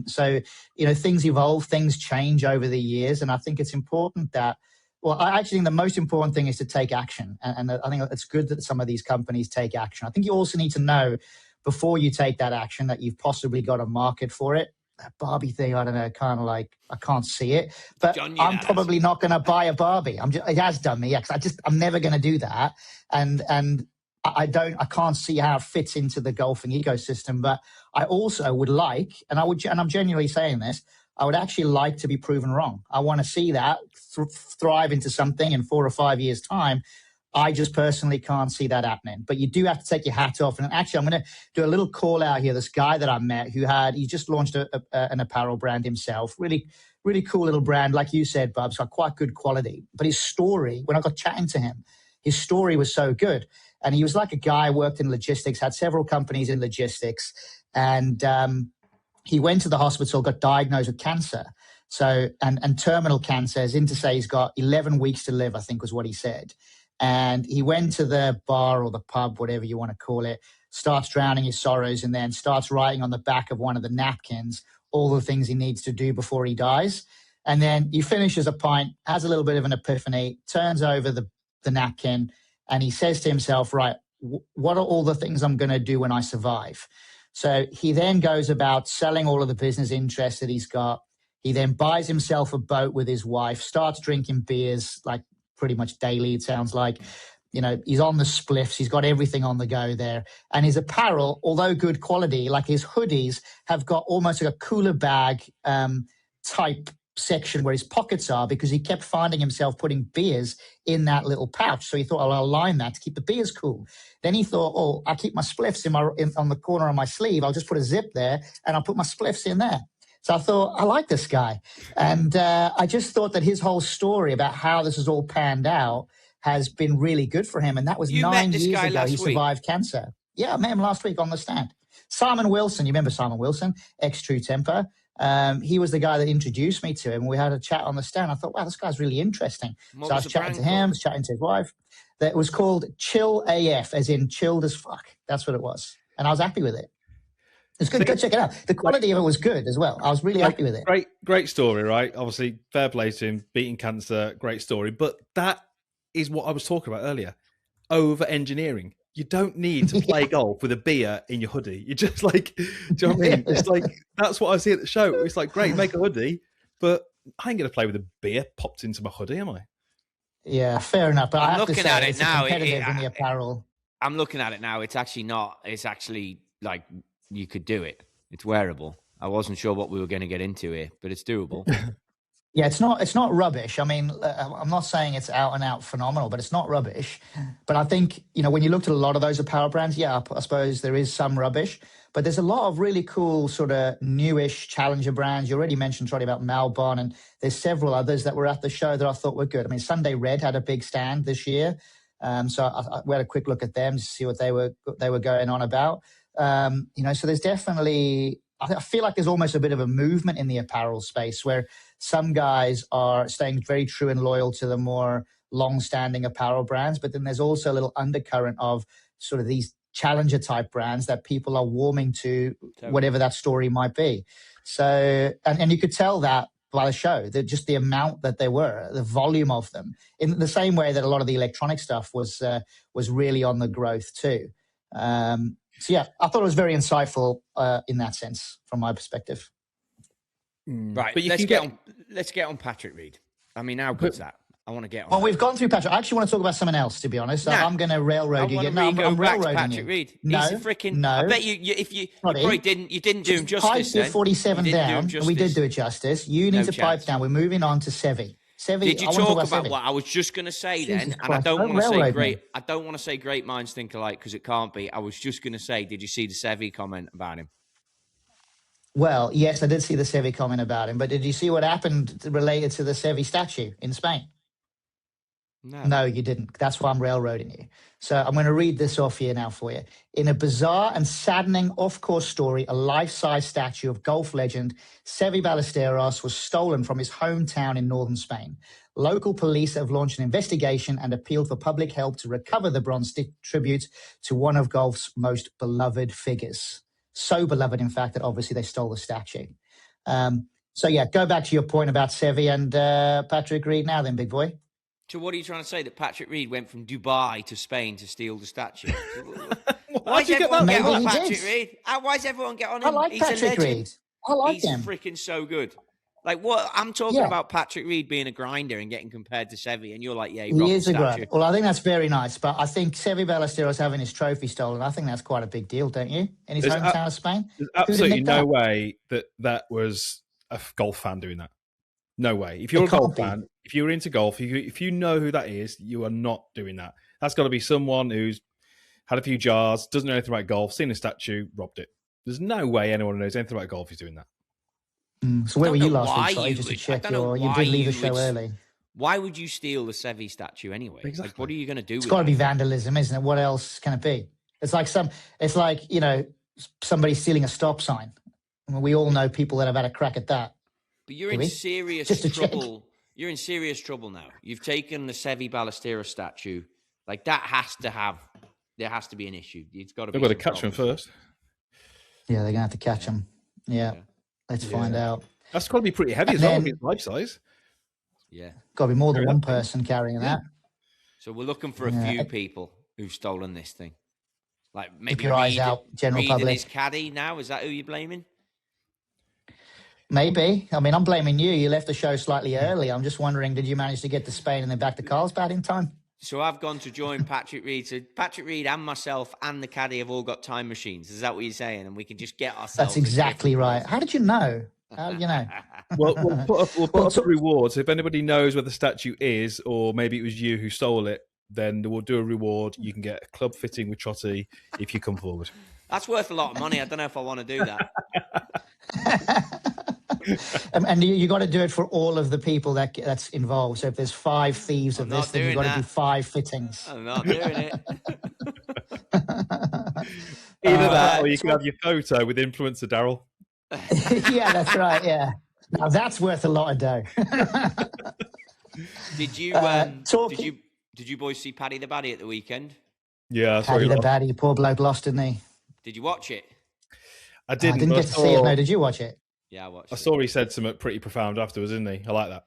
So, you know, things evolve, things change over the years. And I think it's important that, well, I actually think the most important thing is to take action. And I think it's good that some of these companies take action. I think you also need to know before you take that action that you've possibly got a market for it. That Barbie thing, I don't know, kind of like, I can't see it. But I'm probably not going to buy a Barbie. It has done me, because I'm never going to do that. And I can't see how it fits into the golfing ecosystem. But I also would like, and I'm genuinely saying this, I would actually like to be proven wrong. I want to see that thrive into something in 4 or 5 years' time. I just personally can't see that happening. But you do have to take your hat off. And actually, I'm going to do a little call out here. This guy that I met he just launched an apparel brand himself. Really, really cool little brand. Like you said, Bubs, got quite good quality. But his story, when I got chatting to him, his story was so good. And he was like a guy, worked in logistics, had several companies in logistics. And he went to the hospital, got diagnosed with cancer. So, and terminal cancer, as in to say he's got 11 weeks to live, I think was what he said. And he went to the bar or the pub, whatever you want to call it, starts drowning his sorrows, and then starts writing on the back of one of the napkins all the things he needs to do before he dies. And then he finishes a pint, has a little bit of an epiphany, turns over the napkin, and he says to himself, right, what are all the things I'm going to do when I survive? So he then goes about selling all of the business interests that he's got. He then buys himself a boat with his wife, starts drinking beers like pretty much daily, it sounds like. he's on the spliffs. He's got everything on the go there. And his apparel, although good quality, like his hoodies have got almost like a cooler bag type section where his pockets are, because he kept finding himself putting beers in that little pouch. So he thought, I'll align that to keep the beers cool. Then he thought, I'll keep my spliffs on the corner of my sleeve. I'll just put a zip there and I'll put my spliffs in there. So I thought, I like this guy. And I just thought that his whole story about how this has all panned out has been really good for him. And that was 9 years ago. He survived cancer. Yeah, I met him last week on the stand. Simon Wilson, you remember Simon Wilson, ex-True Temper? He was the guy that introduced me to him. We had a chat on the stand. I thought, wow, this guy's really interesting. So I was chatting to him, chatting to his wife. That was called Chill AF, as in chilled as fuck. That's what it was. And I was happy with it. It's good. Go check it out. The quality of it was good as well. I was really happy with it. Great story, right? Obviously, fair play to him, beating cancer, great story. But that is what I was talking about earlier. Over-engineering. You don't need to play golf with a beer in your hoodie. You're just like, do you know what I mean? It's like, that's what I see at the show. It's like, great, make a hoodie, but I ain't going to play with a beer popped into my hoodie, am I? Yeah, fair enough. But I'm looking at it now. In the apparel. I'm looking at it now. It's actually not. It's actually like you could do it. It's wearable. I wasn't sure what we were going to get into here, but it's doable. Yeah, it's not rubbish. I mean, I'm not saying it's out and out phenomenal, but it's not rubbish. But I think, when you looked at a lot of those apparel brands, yeah, I suppose there is some rubbish, but there's a lot of really cool sort of newish challenger brands. You already mentioned, Trotty, about Malbon, and there's several others that were at the show that I thought were good. I mean, Sunday Red had a big stand this year. So we had a quick look at them to see what they were going on about. So there's definitely, I feel like there's almost a bit of a movement in the apparel space where some guys are staying very true and loyal to the more long-standing apparel brands, but then there's also a little undercurrent of sort of these challenger type brands that people are warming to, whatever that story might be. So, and you could tell that by the show, that just the amount that there were, the volume of them, in the same way that a lot of the electronic stuff was really on the growth too. So yeah, I thought it was very insightful in that sense, from my perspective. Right, but let's get on Patrick Reed. I mean, how good's that? I want to get on. Well, we've gone through Patrick. I actually want to talk about something else, to be honest. So I'm going to railroad you. No, I'm railroading Patrick Reed. No, he's a freaking. No, I bet you probably didn't. You didn't do him justice. Pipe 47 down. We did do it justice. You need to pipe down. We're moving on to Sevi. Did you talk about what I was just going to say then? And I don't want to say great. I don't want to say great minds think alike because it can't be. I was just going to say, did you see the Sevi comment about him? Well, yes, I did see the Sevi comment about him, but did you see what happened related to the Sevi statue in Spain? No, you didn't. That's why I'm railroading you. So I'm going to read this off here now for you. In a bizarre and saddening off-course story, a life-size statue of golf legend Seve Ballesteros was stolen from his hometown in northern Spain. Local police have launched an investigation and appealed for public help to recover the bronze tribute to one of golf's most beloved figures. So beloved, in fact, that obviously they stole the statue. So yeah, go back to your point about Seve and Patrick Reed now then, big boy. So what are you trying to say? That Patrick Reed went from Dubai to Spain to steal the statue? Why does everyone get on Patrick Reed? Why does everyone get on him? I like Patrick Reed. I like him. He's freaking so good. Like what? I'm talking about Patrick Reed being a grinder and getting compared to Seve, and you're like, yeah, he is a grinder. Well, I think that's very nice, but I think Seve Ballesteros having his trophy stolen, I think that's quite a big deal, don't you? In his hometown of Spain? There's absolutely no way that was a golf fan doing that. No way. If you're a golf fan, if you're into golf, if you know who that is, you are not doing that. That's got to be someone who's had a few jars, doesn't know anything about golf, seen a statue, robbed it. There's no way anyone who knows anything about golf is doing that. So where were you last week? Just to check you did leave the show early. Why would you steal the Seve statue anyway? Exactly. Like, what are you going to do with it? It's got to be vandalism, isn't it? What else can it be? It's like somebody stealing a stop sign. I mean, we all know people that have had a crack at that. But you're in serious trouble. You're in serious trouble now. You've taken the Seve Ballesteros statue. Like there has to be an issue. It's got to be. They've got to catch him first. Yeah, they're going to have to catch him. Yeah. Let's find out. That's got to be pretty heavy as well. It's life size. Yeah. Got to be more than one person carrying that. So we're looking for a few people who've stolen this thing. Like maybe keep your eyes out, general Reed public. And his caddy now. Is that who you're blaming? Maybe. I mean, I'm blaming you. You left the show slightly early. I'm just wondering, did you manage to get to Spain and then back to Carlsbad in time? So I've gone to join Patrick Reed. So Patrick Reed and myself and the caddy have all got time machines. Is that what you're saying? And we can just get ourselves. That's exactly right. How did you know? How did you know? Well, we'll put up a reward. So if anybody knows where the statue is, or maybe it was you who stole it, then we'll do a reward. You can get a club fitting with Trotty if you come forward. That's worth a lot of money. I don't know if I want to do that. And you got to do it for all of the people that's involved. So if there's 5 thieves of this, then you've got to do 5 fittings. I'm not doing it. Either that, or you can have your photo with influencer Daryl. Yeah, that's right. Yeah, now that's worth a lot of dough. Did you boys see Paddy the Baddy at the weekend? Yeah, Paddy the Baddy, poor bloke lost, didn't he? Did you watch it? I didn't. I didn't get to see it. No, did you watch it? Yeah, I watched. I saw he said something pretty profound afterwards, didn't he? I like that.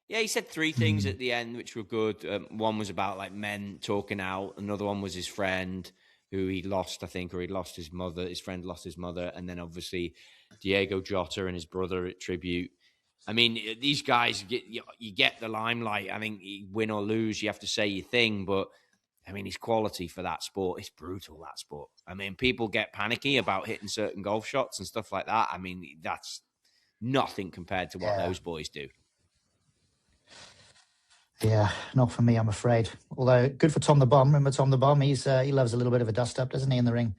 Yeah, he said 3 things at the end which were good. One was about like men talking out. Another one was his friend who he lost, I think, or he lost his mother. His friend lost his mother, and then obviously Diego Jota and his brother at tribute. I mean, these guys you get the limelight. I think win or lose, you have to say your thing, but I mean, his quality for that sport is brutal, that sport. I mean, people get panicky about hitting certain golf shots and stuff like that. I mean, that's nothing compared to what those boys do. Yeah, not for me, I'm afraid. Although, good for Tom the Bomb. Remember Tom the Bomb? He loves a little bit of a dust-up, doesn't he, in the ring?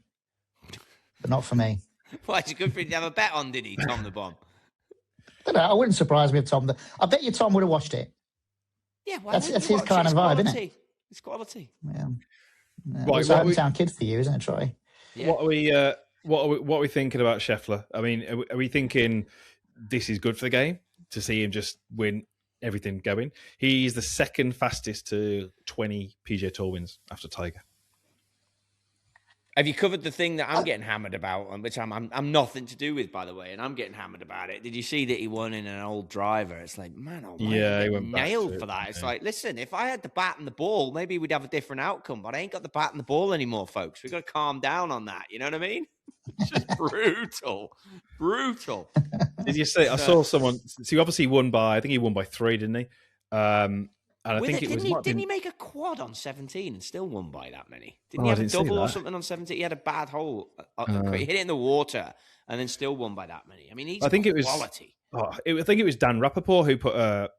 But not for me. Well, it's good for him to have a bet on, did he, Tom the Bomb? I don't know. I wouldn't surprise me if Tom... I bet you Tom would have watched it. Yeah, that's his kind of vibe, isn't it? It's quality. Yeah. Right, it's a hometown kid for you, isn't it, Troy? Yeah. What are we thinking about Scheffler? I mean, are we thinking this is good for the game to see him just win everything going? He's the second fastest to 20 PGA Tour wins after Tiger. Have you covered the thing that I'm getting hammered about, which I'm nothing to do with, by the way, and I'm getting hammered about it? Did you see that he won in an old driver? It's like, man, oh man, yeah, he went nailed for that. It's like, listen, if I had the bat and the ball, maybe we'd have a different outcome, but I ain't got the bat and the ball anymore, folks. We've got to calm down on that. You know what I mean? It's just brutal. Did you say? I saw someone. So he obviously won by. I think he won by 3, didn't he? And I think didn't he make a quad on 17 and still won by that many? Didn't he have a double or something on 17? He had a bad hole. He hit it in the water and then still won by that many. I mean, he's quality. I think it was Dan Rappaport who put a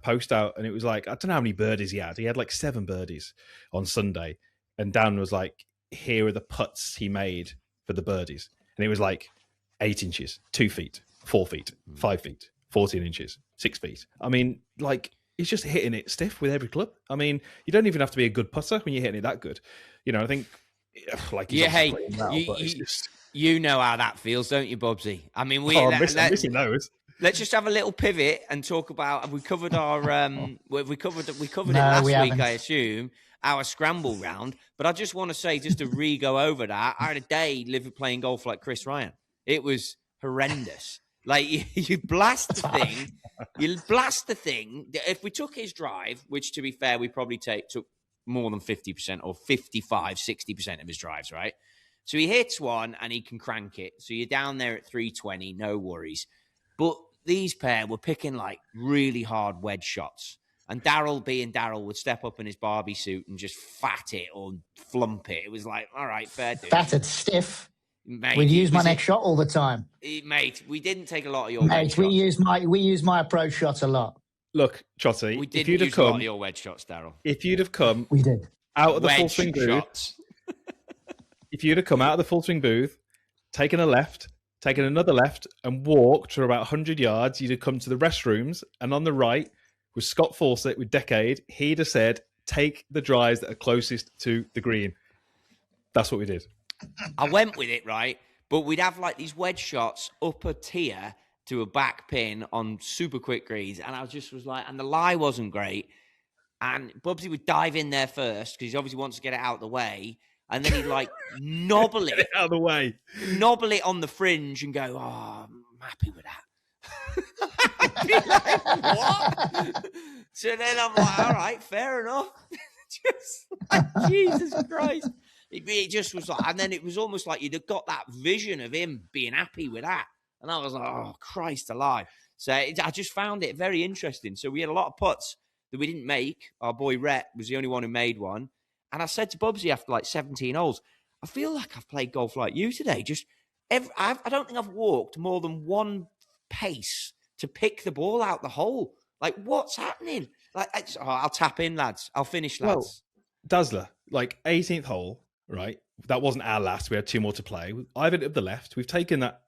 post out, and it was like, I don't know how many birdies he had. He had like 7 birdies on Sunday, and Dan was like, here are the putts he made for the birdies. And it was like 8 inches, 2 feet, 4 feet, 5 feet, 14 inches, 6 feet. I mean, like, he's just hitting it stiff with every club. I mean, you don't even have to be a good putter when you're hitting it that good. You know, I think, like, he's you know how that feels, don't you, Bobsy? I mean, I'm missing those. Let's just have a little pivot and talk about. Have we covered our? We covered it last week, I assume, our scramble round. But I just want to say, just to go over that, I had a day living playing golf like Chris Ryan. It was horrendous. Like, you blast the thing. If we took his drive, which, to be fair, we probably took more than 50% or 55, 60% of his drives, right? So he hits one and he can crank it. So you're down there at 320, no worries. But these pair were picking, like, really hard wedge shots. And Daryl, being Daryl, would step up in his Barbie suit and just fat it or flump it. It was like, all right, fair dude. Fatted stiff. Mate, we use my next shot all the time. Mate, we didn't take a lot of your wedge shots. We use my approach shots a lot. Look, Trotty, we didn't use a lot of your wedge shots, Daryl. If you'd have come we did. Out of the full swing booth, if you'd have come out of the full swing booth, taken a left, taken another left, and walked for about 100 yards, you'd have come to the restrooms, and on the right was Scott Fawcett with Decade. He'd have said, take the drives that are closest to the green. That's what we did. I went with it, right? But we'd have like these wedge shots up a tier to a back pin on super quick greens. And I was like, and the lie wasn't great. And Bubsy would dive in there first because he obviously wants to get it out of the way. And then he'd like nobble it out of the way, nobble it on the fringe and go, oh, I'm happy with that. I'd be like, what? So then I'm like, all right, fair enough. Just like, Jesus Christ. It just was like, and then it was almost like you'd have got that vision of him being happy with that. And I was like, oh, Christ alive. So I just found it very interesting. So we had a lot of putts that we didn't make. Our boy Rhett was the only one who made one. And I said to Bubsy after like 17 holes, I feel like I've played golf like you today. I don't think I've walked more than one pace to pick the ball out the hole. Like, what's happening? Like, I'll tap in, lads. I'll finish, lads. Well, Dazzler, like 18th hole, right? That wasn't our last. We had 2 more to play. I've hit it up the left. We've taken that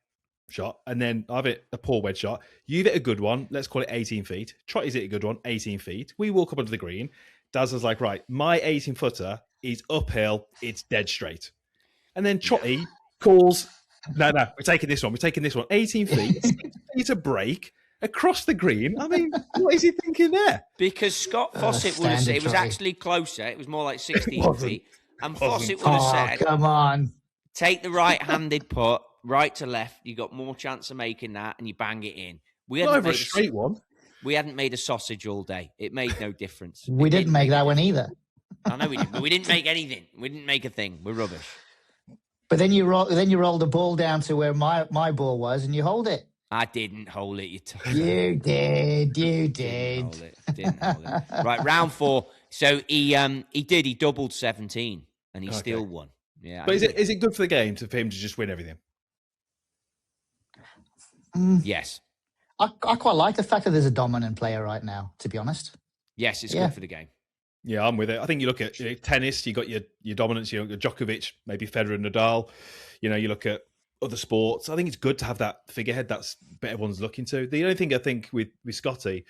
shot, and then I've hit a poor wedge shot. You've hit a good one. Let's call it 18 feet. Trotty's hit a good one, 18 feet. We walk up onto the green. Dazzler's like, right, my 18-footer is uphill. It's dead straight. And then Trotty calls, no, we're taking this one. 18 feet, 6 feet a break across the green. I mean, what is he thinking there? Because Scott Fawcett would have said, it was actually closer. It was more like 16 feet. And Fawcett would have said, come on. Take the right-handed putt, right to left. You got more chance of making that, and you bang it in. Not over a straight one. We hadn't made a sausage all day. It made no difference. We didn't make that one either. I know we didn't, but we didn't make anything. We didn't make a thing. We're rubbish. But then you roll the ball down to where my ball was, and you hold it. I didn't hold it. You did. Didn't hold it. Right, round 4. So he doubled 17, and he still won. Yeah. But is it good for the game for him to just win everything? Yes. I quite like the fact that there's a dominant player right now, to be honest. Yes, it's good for the game. Yeah, I'm with it. I think you look at tennis, you got your dominance, you got Djokovic, maybe Federer and Nadal. You look at other sports. I think it's good to have that figurehead that's everyone's looking to. The only thing I think with Scottie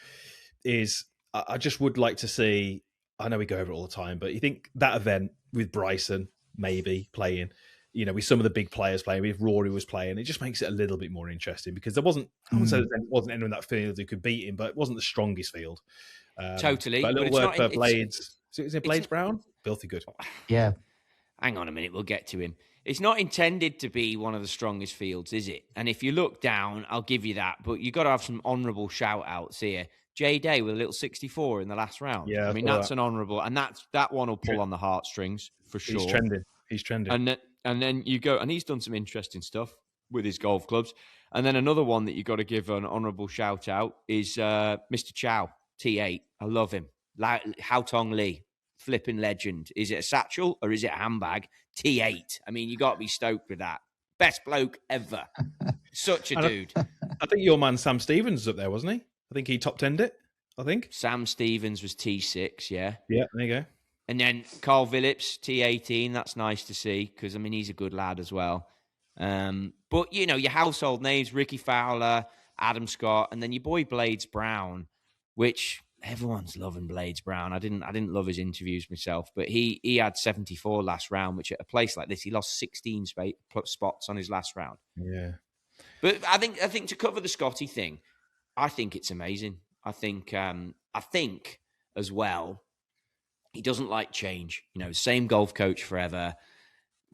is I just would like to see, I know we go over it all the time, but you think that event with Bryson maybe playing, with some of the big players playing, if Rory was playing, it just makes it a little bit more interesting because there wasn't, I wouldn't say there wasn't anyone in that field who could beat him, but it wasn't the strongest field. Totally. But a little word for Blades. Is it Blades Brown? Filthy good. Yeah. Hang on a minute. We'll get to him. It's not intended to be one of the strongest fields, is it? And if you look down, I'll give you that. But you've got to have some honourable shout-outs here. Jay Day with a little 64 in the last round. Yeah, I mean, that's an honourable. And that one will pull on the heartstrings, for sure. He's trending. And then you go, and he's done some interesting stuff with his golf clubs. And then another one that you've got to give an honourable shout-out is Mr. Chow, T8. I love him. Hao Tong Lee, flipping legend. Is it a satchel or is it a handbag? T8. I mean, you got to be stoked with that. Best bloke ever. Such a dude. I think your man Sam Stevens was up there, wasn't he? I think he top 10'd it. I think Sam Stevens was T6. Yeah. Yeah. There you go. And then Carl Phillips T18. That's nice to see because I mean he's a good lad as well. But your household names: Ricky Fowler, Adam Scott, and then your boy Blades Brown, which. Everyone's loving Blades Brown. I didn't love his interviews myself, but he had 74 last round, which at a place like this, he lost 16 spots on his last round. Yeah. But I think to cover the Scottie thing, I think it's amazing. I think as well, he doesn't like change. Same golf coach forever,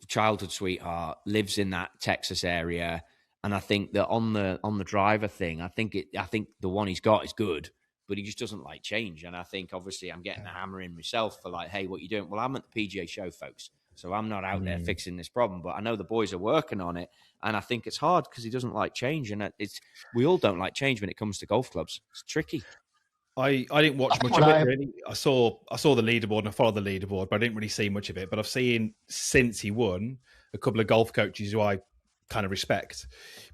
childhood sweetheart, lives in that Texas area. And I think that on the driver thing, I think the one he's got is good. But he just doesn't like change. And I think, obviously, I'm getting a hammer in myself for like, hey, what you doing? Well, I'm at the PGA Show, folks. So I'm not out there fixing this problem. But I know the boys are working on it. And I think it's hard because he doesn't like change. And we all don't like change when it comes to golf clubs. It's tricky. I didn't watch much of it, really. I saw the leaderboard and I followed the leaderboard, but I didn't really see much of it. But I've seen, since he won, a couple of golf coaches who I kind of respect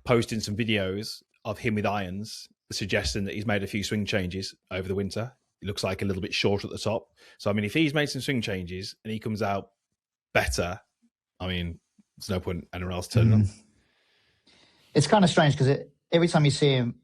posting some videos of him with irons, suggesting that he's made a few swing changes over the winter. He looks like a little bit short at the top. So, I mean, if he's made some swing changes and he comes out better, I mean, there's no point anyone else turning on. It's kind of strange because every time you see him,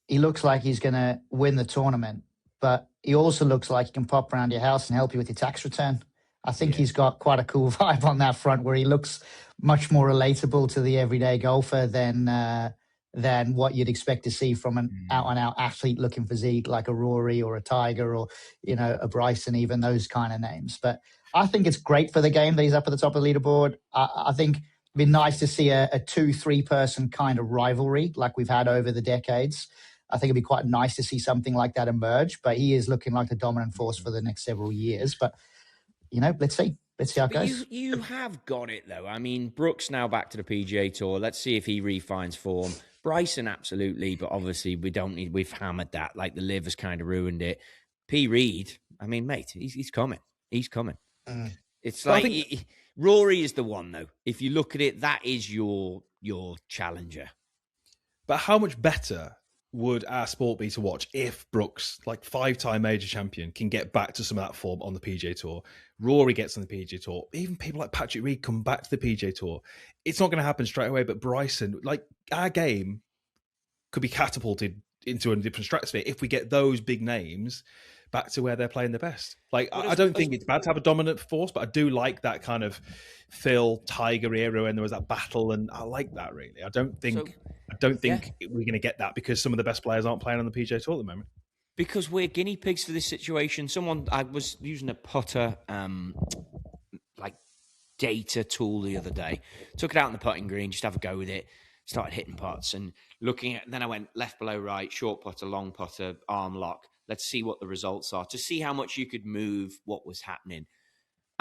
he looks like he's going to win the tournament, but he also looks like he can pop around your house and help you with your tax return. I think he's got quite a cool vibe on that front where he looks much more relatable to the everyday golfer than what you'd expect to see from an out-and-out athlete-looking physique like a Rory or a Tiger or, a Bryson, even those kind of names. But I think it's great for the game that he's up at the top of the leaderboard. I think it'd be nice to see a 2-3 person kind of rivalry like we've had over the decades. I think it'd be quite nice to see something like that emerge, but he is looking like the dominant force for the next several years. But, let's see. Let's see how it goes. You have got it, though. I mean, Brooks now back to the PGA Tour. Let's see if he refines form. Bryson, absolutely, but obviously we've hammered that. Like the LIV has kind of ruined it. P. Reed, I mean, mate, he's coming. He's coming. It's But I like think- Rory is the one, though. If you look at it, that is your challenger. But how much better would our sport be to watch if Brooks, like 5-time major champion, can get back to some of that form on the PGA Tour? Rory gets on the PGA Tour. Even people like Patrick Reed come back to the PGA Tour. It's not going to happen straight away, but Bryson, like our game could be catapulted into a different stratosphere if we get those big names back to where they're playing the best. Like, I don't think it's bad to have a dominant force, but I do like that kind of Phil Tiger era when there was that battle, and I like that really. I don't think we're going to get that because some of the best players aren't playing on the PGA Tour at the moment. Because we're guinea pigs for this situation. I was using a putter like data tool the other day. Took it out on the putting green, just have a go with it. Started hitting putts and looking at. Then I went left, below, right, short putter, long putter, arm lock. Let's see what the results are to see how much you could move what was happening.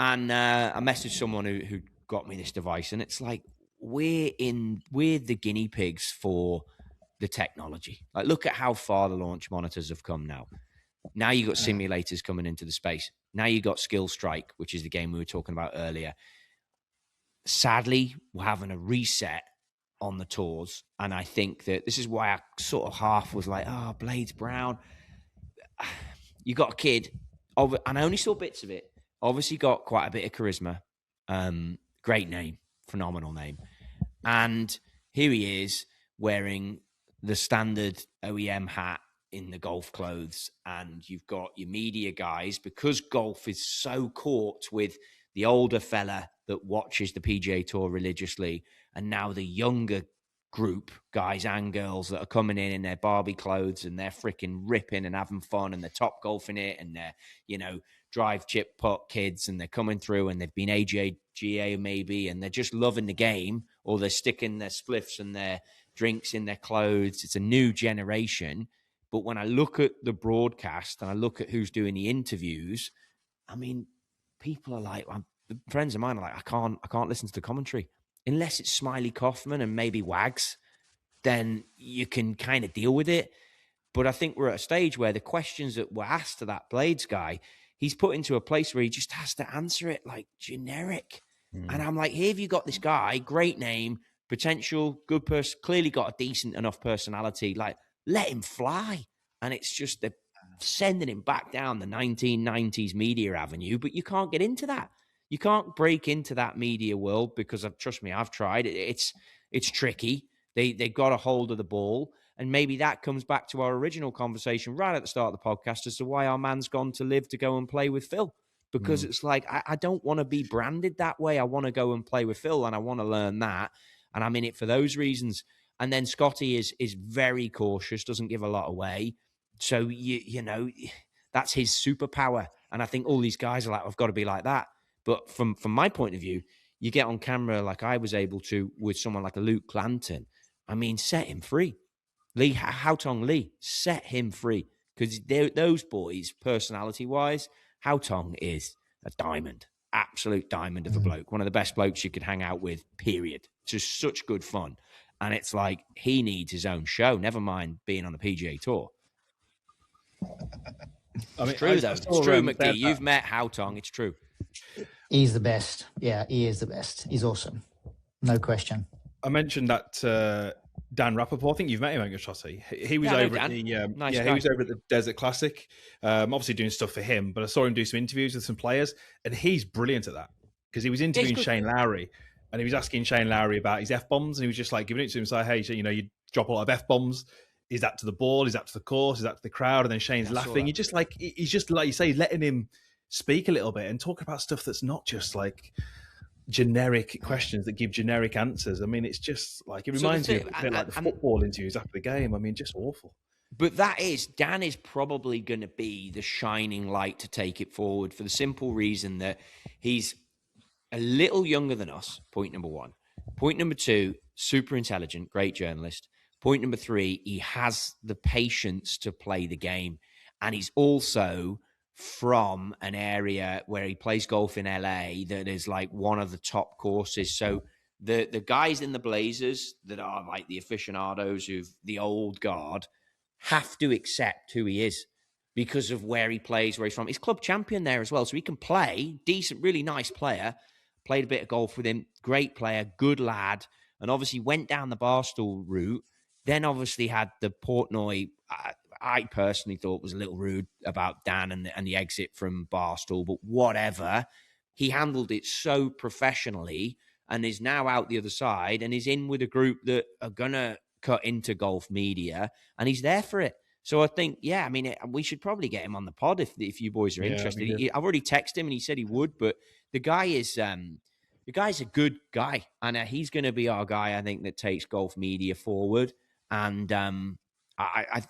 And I messaged someone who got me this device, and it's like we're the guinea pigs for the technology. Like, look at how far the launch monitors have come now. Now you've got simulators coming into the space. Now you've got Skill Strike, which is the game we were talking about earlier. Sadly, we're having a reset on the tours, and I think that this is why I sort of half was like, Blades Brown. You got a kid, and I only saw bits of it. Obviously got quite a bit of charisma. Great name, phenomenal name. And here he is wearing the standard OEM hat in the golf clothes, and you've got your media guys, because golf is so caught with the older fella that watches the PGA Tour religiously, and now the younger group, guys and girls, that are coming in their Barbie clothes and they're freaking ripping and having fun, and they're top golfing it, and they're, drive, chip, putt kids, and they're coming through and they've been AJGA maybe, and they're just loving the game, or they're sticking their spliffs and their drinks in their clothes. It's a new generation. But when I look at the broadcast and I look at who's doing the interviews, I mean, people are like, friends of mine are like, I can't listen to the commentary unless it's Smiley Kaufman and maybe Wags. Then you can kind of deal with it. But I think we're at a stage where the questions that were asked to that Blades guy, he's put into a place where he just has to answer it like generic. And I'm like, here have you got this guy, great name, potential, good person, clearly got a decent enough personality. Like, let him fly. And it's just they're sending him back down the 1990s media avenue, but you can't get into that. You can't break into that media world because, trust me, I've tried. It's tricky. They got a hold of the ball. And maybe that comes back to our original conversation right at the start of the podcast as to why our man's gone to LIV to go and play with Phil. Because it's like, I don't want to be branded that way. I want to go and play with Phil, and I want to learn that. And I'm in it for those reasons. And then Scottie is very cautious, doesn't give a lot away. So, you know, that's his superpower. And I think all these guys are like, I've got to be like that. But from my point of view, you get on camera like I was able to with someone like a Luke Clanton. I mean, set him free. Haotong Lee, set him free. Because those boys, personality-wise, Haotong is a diamond. Absolute diamond of a bloke. One of the best blokes you could hang out with, period. Just such good fun. And it's like, he needs his own show. Never mind being on the PGA Tour. It's true, though. It's true, McGee. You've met Haotong. It's true. He's the best. Yeah, he is the best. He's awesome. No question. I mentioned that Dan Rappaport. I think you've met him, haven't you, Trotty? He was over at the he was over at the Desert Classic. Obviously doing stuff for him, but I saw him do some interviews with some players, and he's brilliant at that because he was interviewing Shane Lowry, and he was asking Shane Lowry about his F-bombs, and he was just like giving it to him, say, hey, you know, you drop a lot of F-bombs. Is that to the ball? Is that to the course? Is that to the crowd? And then Shane's laughing. He's just like you say, letting him speak a little bit and talk about stuff that's not just like generic questions that give generic answers. I mean, it's just like, it reminds me a bit like the football interviews after the game. I mean, just awful. But Dan is probably going to be the shining light to take it forward for the simple reason that he's a little younger than us, point number one. Point number two, super intelligent, great journalist. Point number three, he has the patience to play the game. And he's also from an area where he plays golf in LA that is like one of the top courses. So the guys in the Blazers that are like the aficionados of the old guard have to accept who he is. because of where he plays, where he's from. He's club champion there as well, so he can play. Decent, really nice player. Played a bit of golf with him. Great player, good lad. And obviously went down the Barstool route. Then obviously had the Portnoy, I personally thought was a little rude about Dan and the exit from Barstool, but whatever. He handled it so professionally and is now out the other side and is in with a group that are going to cut into golf media, and he's there for it. So I think, yeah, I mean, we should probably get him on the pod if you boys are interested. I've already texted him and he said he would, but the guy's a good guy, and he's going to be our guy, I think, that takes golf media forward. And I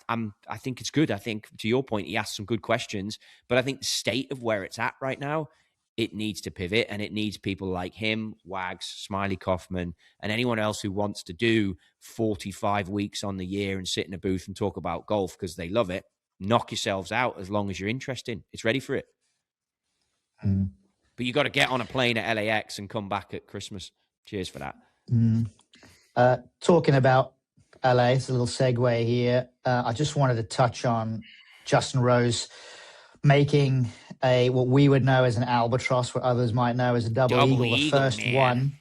think it's good. I think, to your point, he asked some good questions, but I think the state of where it's at right now, it needs to pivot, and it needs people like him, Wags, Smiley Kaufman, and anyone else who wants to do 45 weeks on the year and sit in a booth and talk about golf because they love it. Knock yourselves out as long as you're interested. It's ready for it. Mm. But you got to get on a plane at LAX and come back at Christmas. Cheers for that. Talking about LA, it's a little segue here. I just wanted to touch on Justin Rose making what we would know as an albatross, what others might know as a double eagle, the first man. one.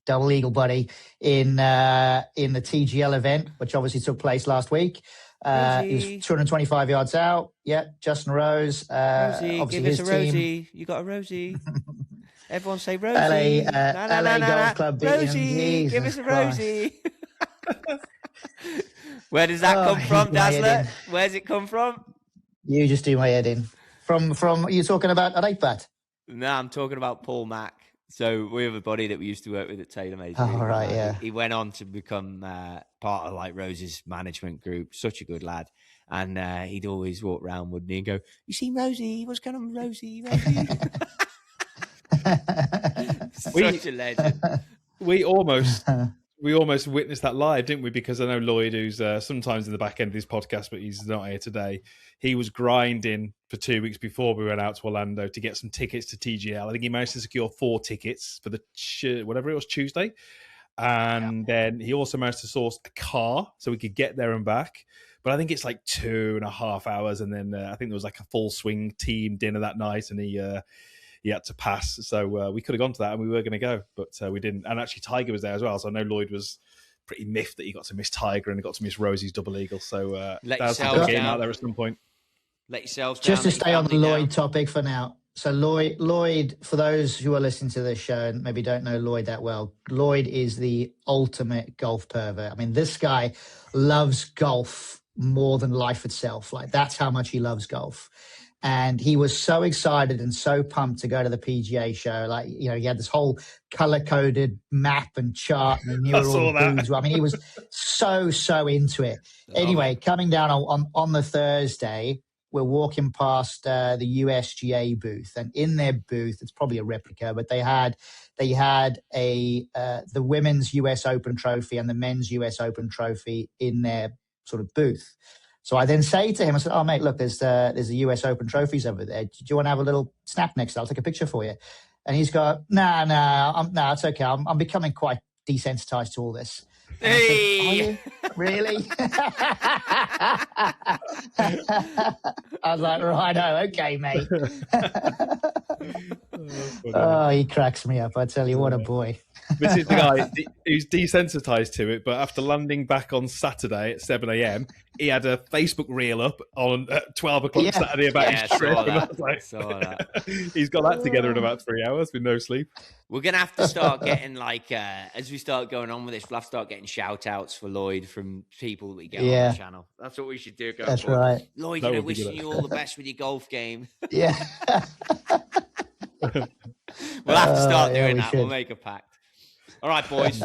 Double eagle, buddy, in the TGL event, which obviously took place last week. He was 225 yards out. Yeah, Justin Rose. Rosie, obviously give us his a Rosie. team. You got a Rosie. Everyone say Rosie. LA Golf Club beat him. Rosie, give us Jesus a Christ. Rosie. Where does that come from, Dazzler? Where's it come from? You just do my head in. From you're talking about at 8-bat? No, I'm talking about Paul Mack. So we have a buddy that we used to work with at TaylorMade. Oh, right, yeah. He went on to become part of like Rose's management group. Such a good lad. And he'd always walk around, wouldn't he, and go, "You see Rosie? What's going on, Rosie? Rosie?" Such a legend. We almost witnessed that live, didn't we? Because I know Lloyd, who's sometimes in the back end of this podcast, but he's not here today. He was grinding for 2 weeks before we went out to Orlando to get some tickets to TGL. I think he managed to secure 4 tickets for the whatever it was, Tuesday. And then he also managed to source a car so we could get there and back. But I think it's like 2.5 hours. And then I think there was like a full swing team dinner that night, and he had to pass. So we could have gone to that and we were going to go, but we didn't. And actually Tiger was there as well. So I know Lloyd was pretty miffed that he got to miss Tiger and got to miss Rosie's double eagle. So that's the game out there at some point. Let yourselves down. Just to stay on the Lloyd topic for now. So Lloyd, for those who are listening to this show and maybe don't know Lloyd that well, Lloyd is the ultimate golf pervert. I mean, this guy loves golf more than life itself. Like, that's how much he loves golf. And he was so excited and so pumped to go to the PGA show. Like, you know, he had this whole color-coded map and chart, and he knew where all the booths were. I mean, he was so into it. Anyway, coming down on the Thursday, we're walking past the USGA booth, and in their booth, it's probably a replica, but they had the women's US Open trophy and the men's US Open trophy in their sort of booth. So I then say to him, I said, "Oh, mate, look, there's the US Open trophies over there. Do you want to have a little snap next? I'll take a picture for you." And he's got, "No, it's okay. I'm becoming quite desensitized to all this." Hey, said, really? I was like, "Righto, okay, mate." Oh, he cracks me up. I tell you, what a boy. This is the guy who's desensitized to it, but after landing back on Saturday at 7 a.m, he had a Facebook reel up on 12 o'clock Saturday about his trip. Saw that. He's got that together in about 3 hours with no sleep. We're going to have to start getting, like, as we start going on with this, we'll have to start getting shout-outs for Lloyd from people that we get on the channel. That's what we should do. That's forward. Right. Lloyd, wishing you all the best with your golf game. Yeah. We'll have to start doing that. We'll make a pact. All right, boys.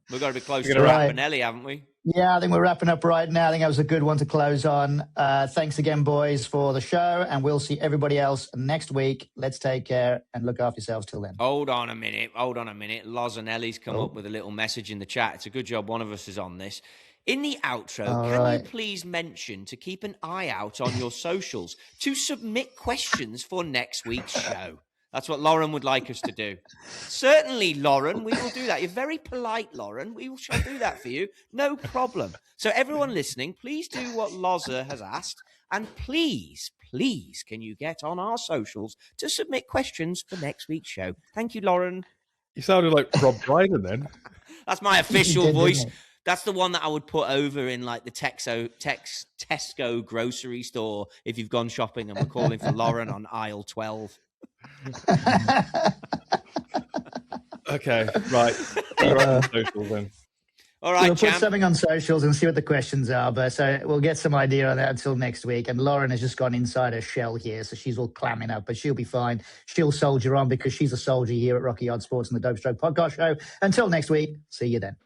We've got to be close to Rapinelli, haven't we? Yeah, I think we're wrapping up right now. I think that was a good one to close on. Thanks again, boys, for the show, and we'll see everybody else next week. Let's take care and look after yourselves till then. Hold on a minute. Lozanelli's come up with a little message in the chat. It's a good job one of us is on this. In the outro, you please mention to keep an eye out on your socials to submit questions for next week's show? That's what Lauren would like us to do. Certainly, Lauren, we will do that. You're very polite, Lauren. We shall do that for you. No problem. So everyone listening, please do what Loza has asked. And please, can you get on our socials to submit questions for next week's show? Thank you, Lauren. You sounded like Rob Brydon then. That's my official voice. That's the one that I would put over in like the Tesco grocery store if you've gone shopping and we're calling for Lauren on aisle 12. Okay, right. You're on socials then. All right, we'll put something on socials and see what the questions are. But so we'll get some idea on that until next week. And Lauren has just gone inside her shell here, so she's all clamming up, but she'll be fine. She'll soldier on because she's a soldier here at Rocky Odd Sports and the Dope Stroke Podcast Show. Until next week, see you then.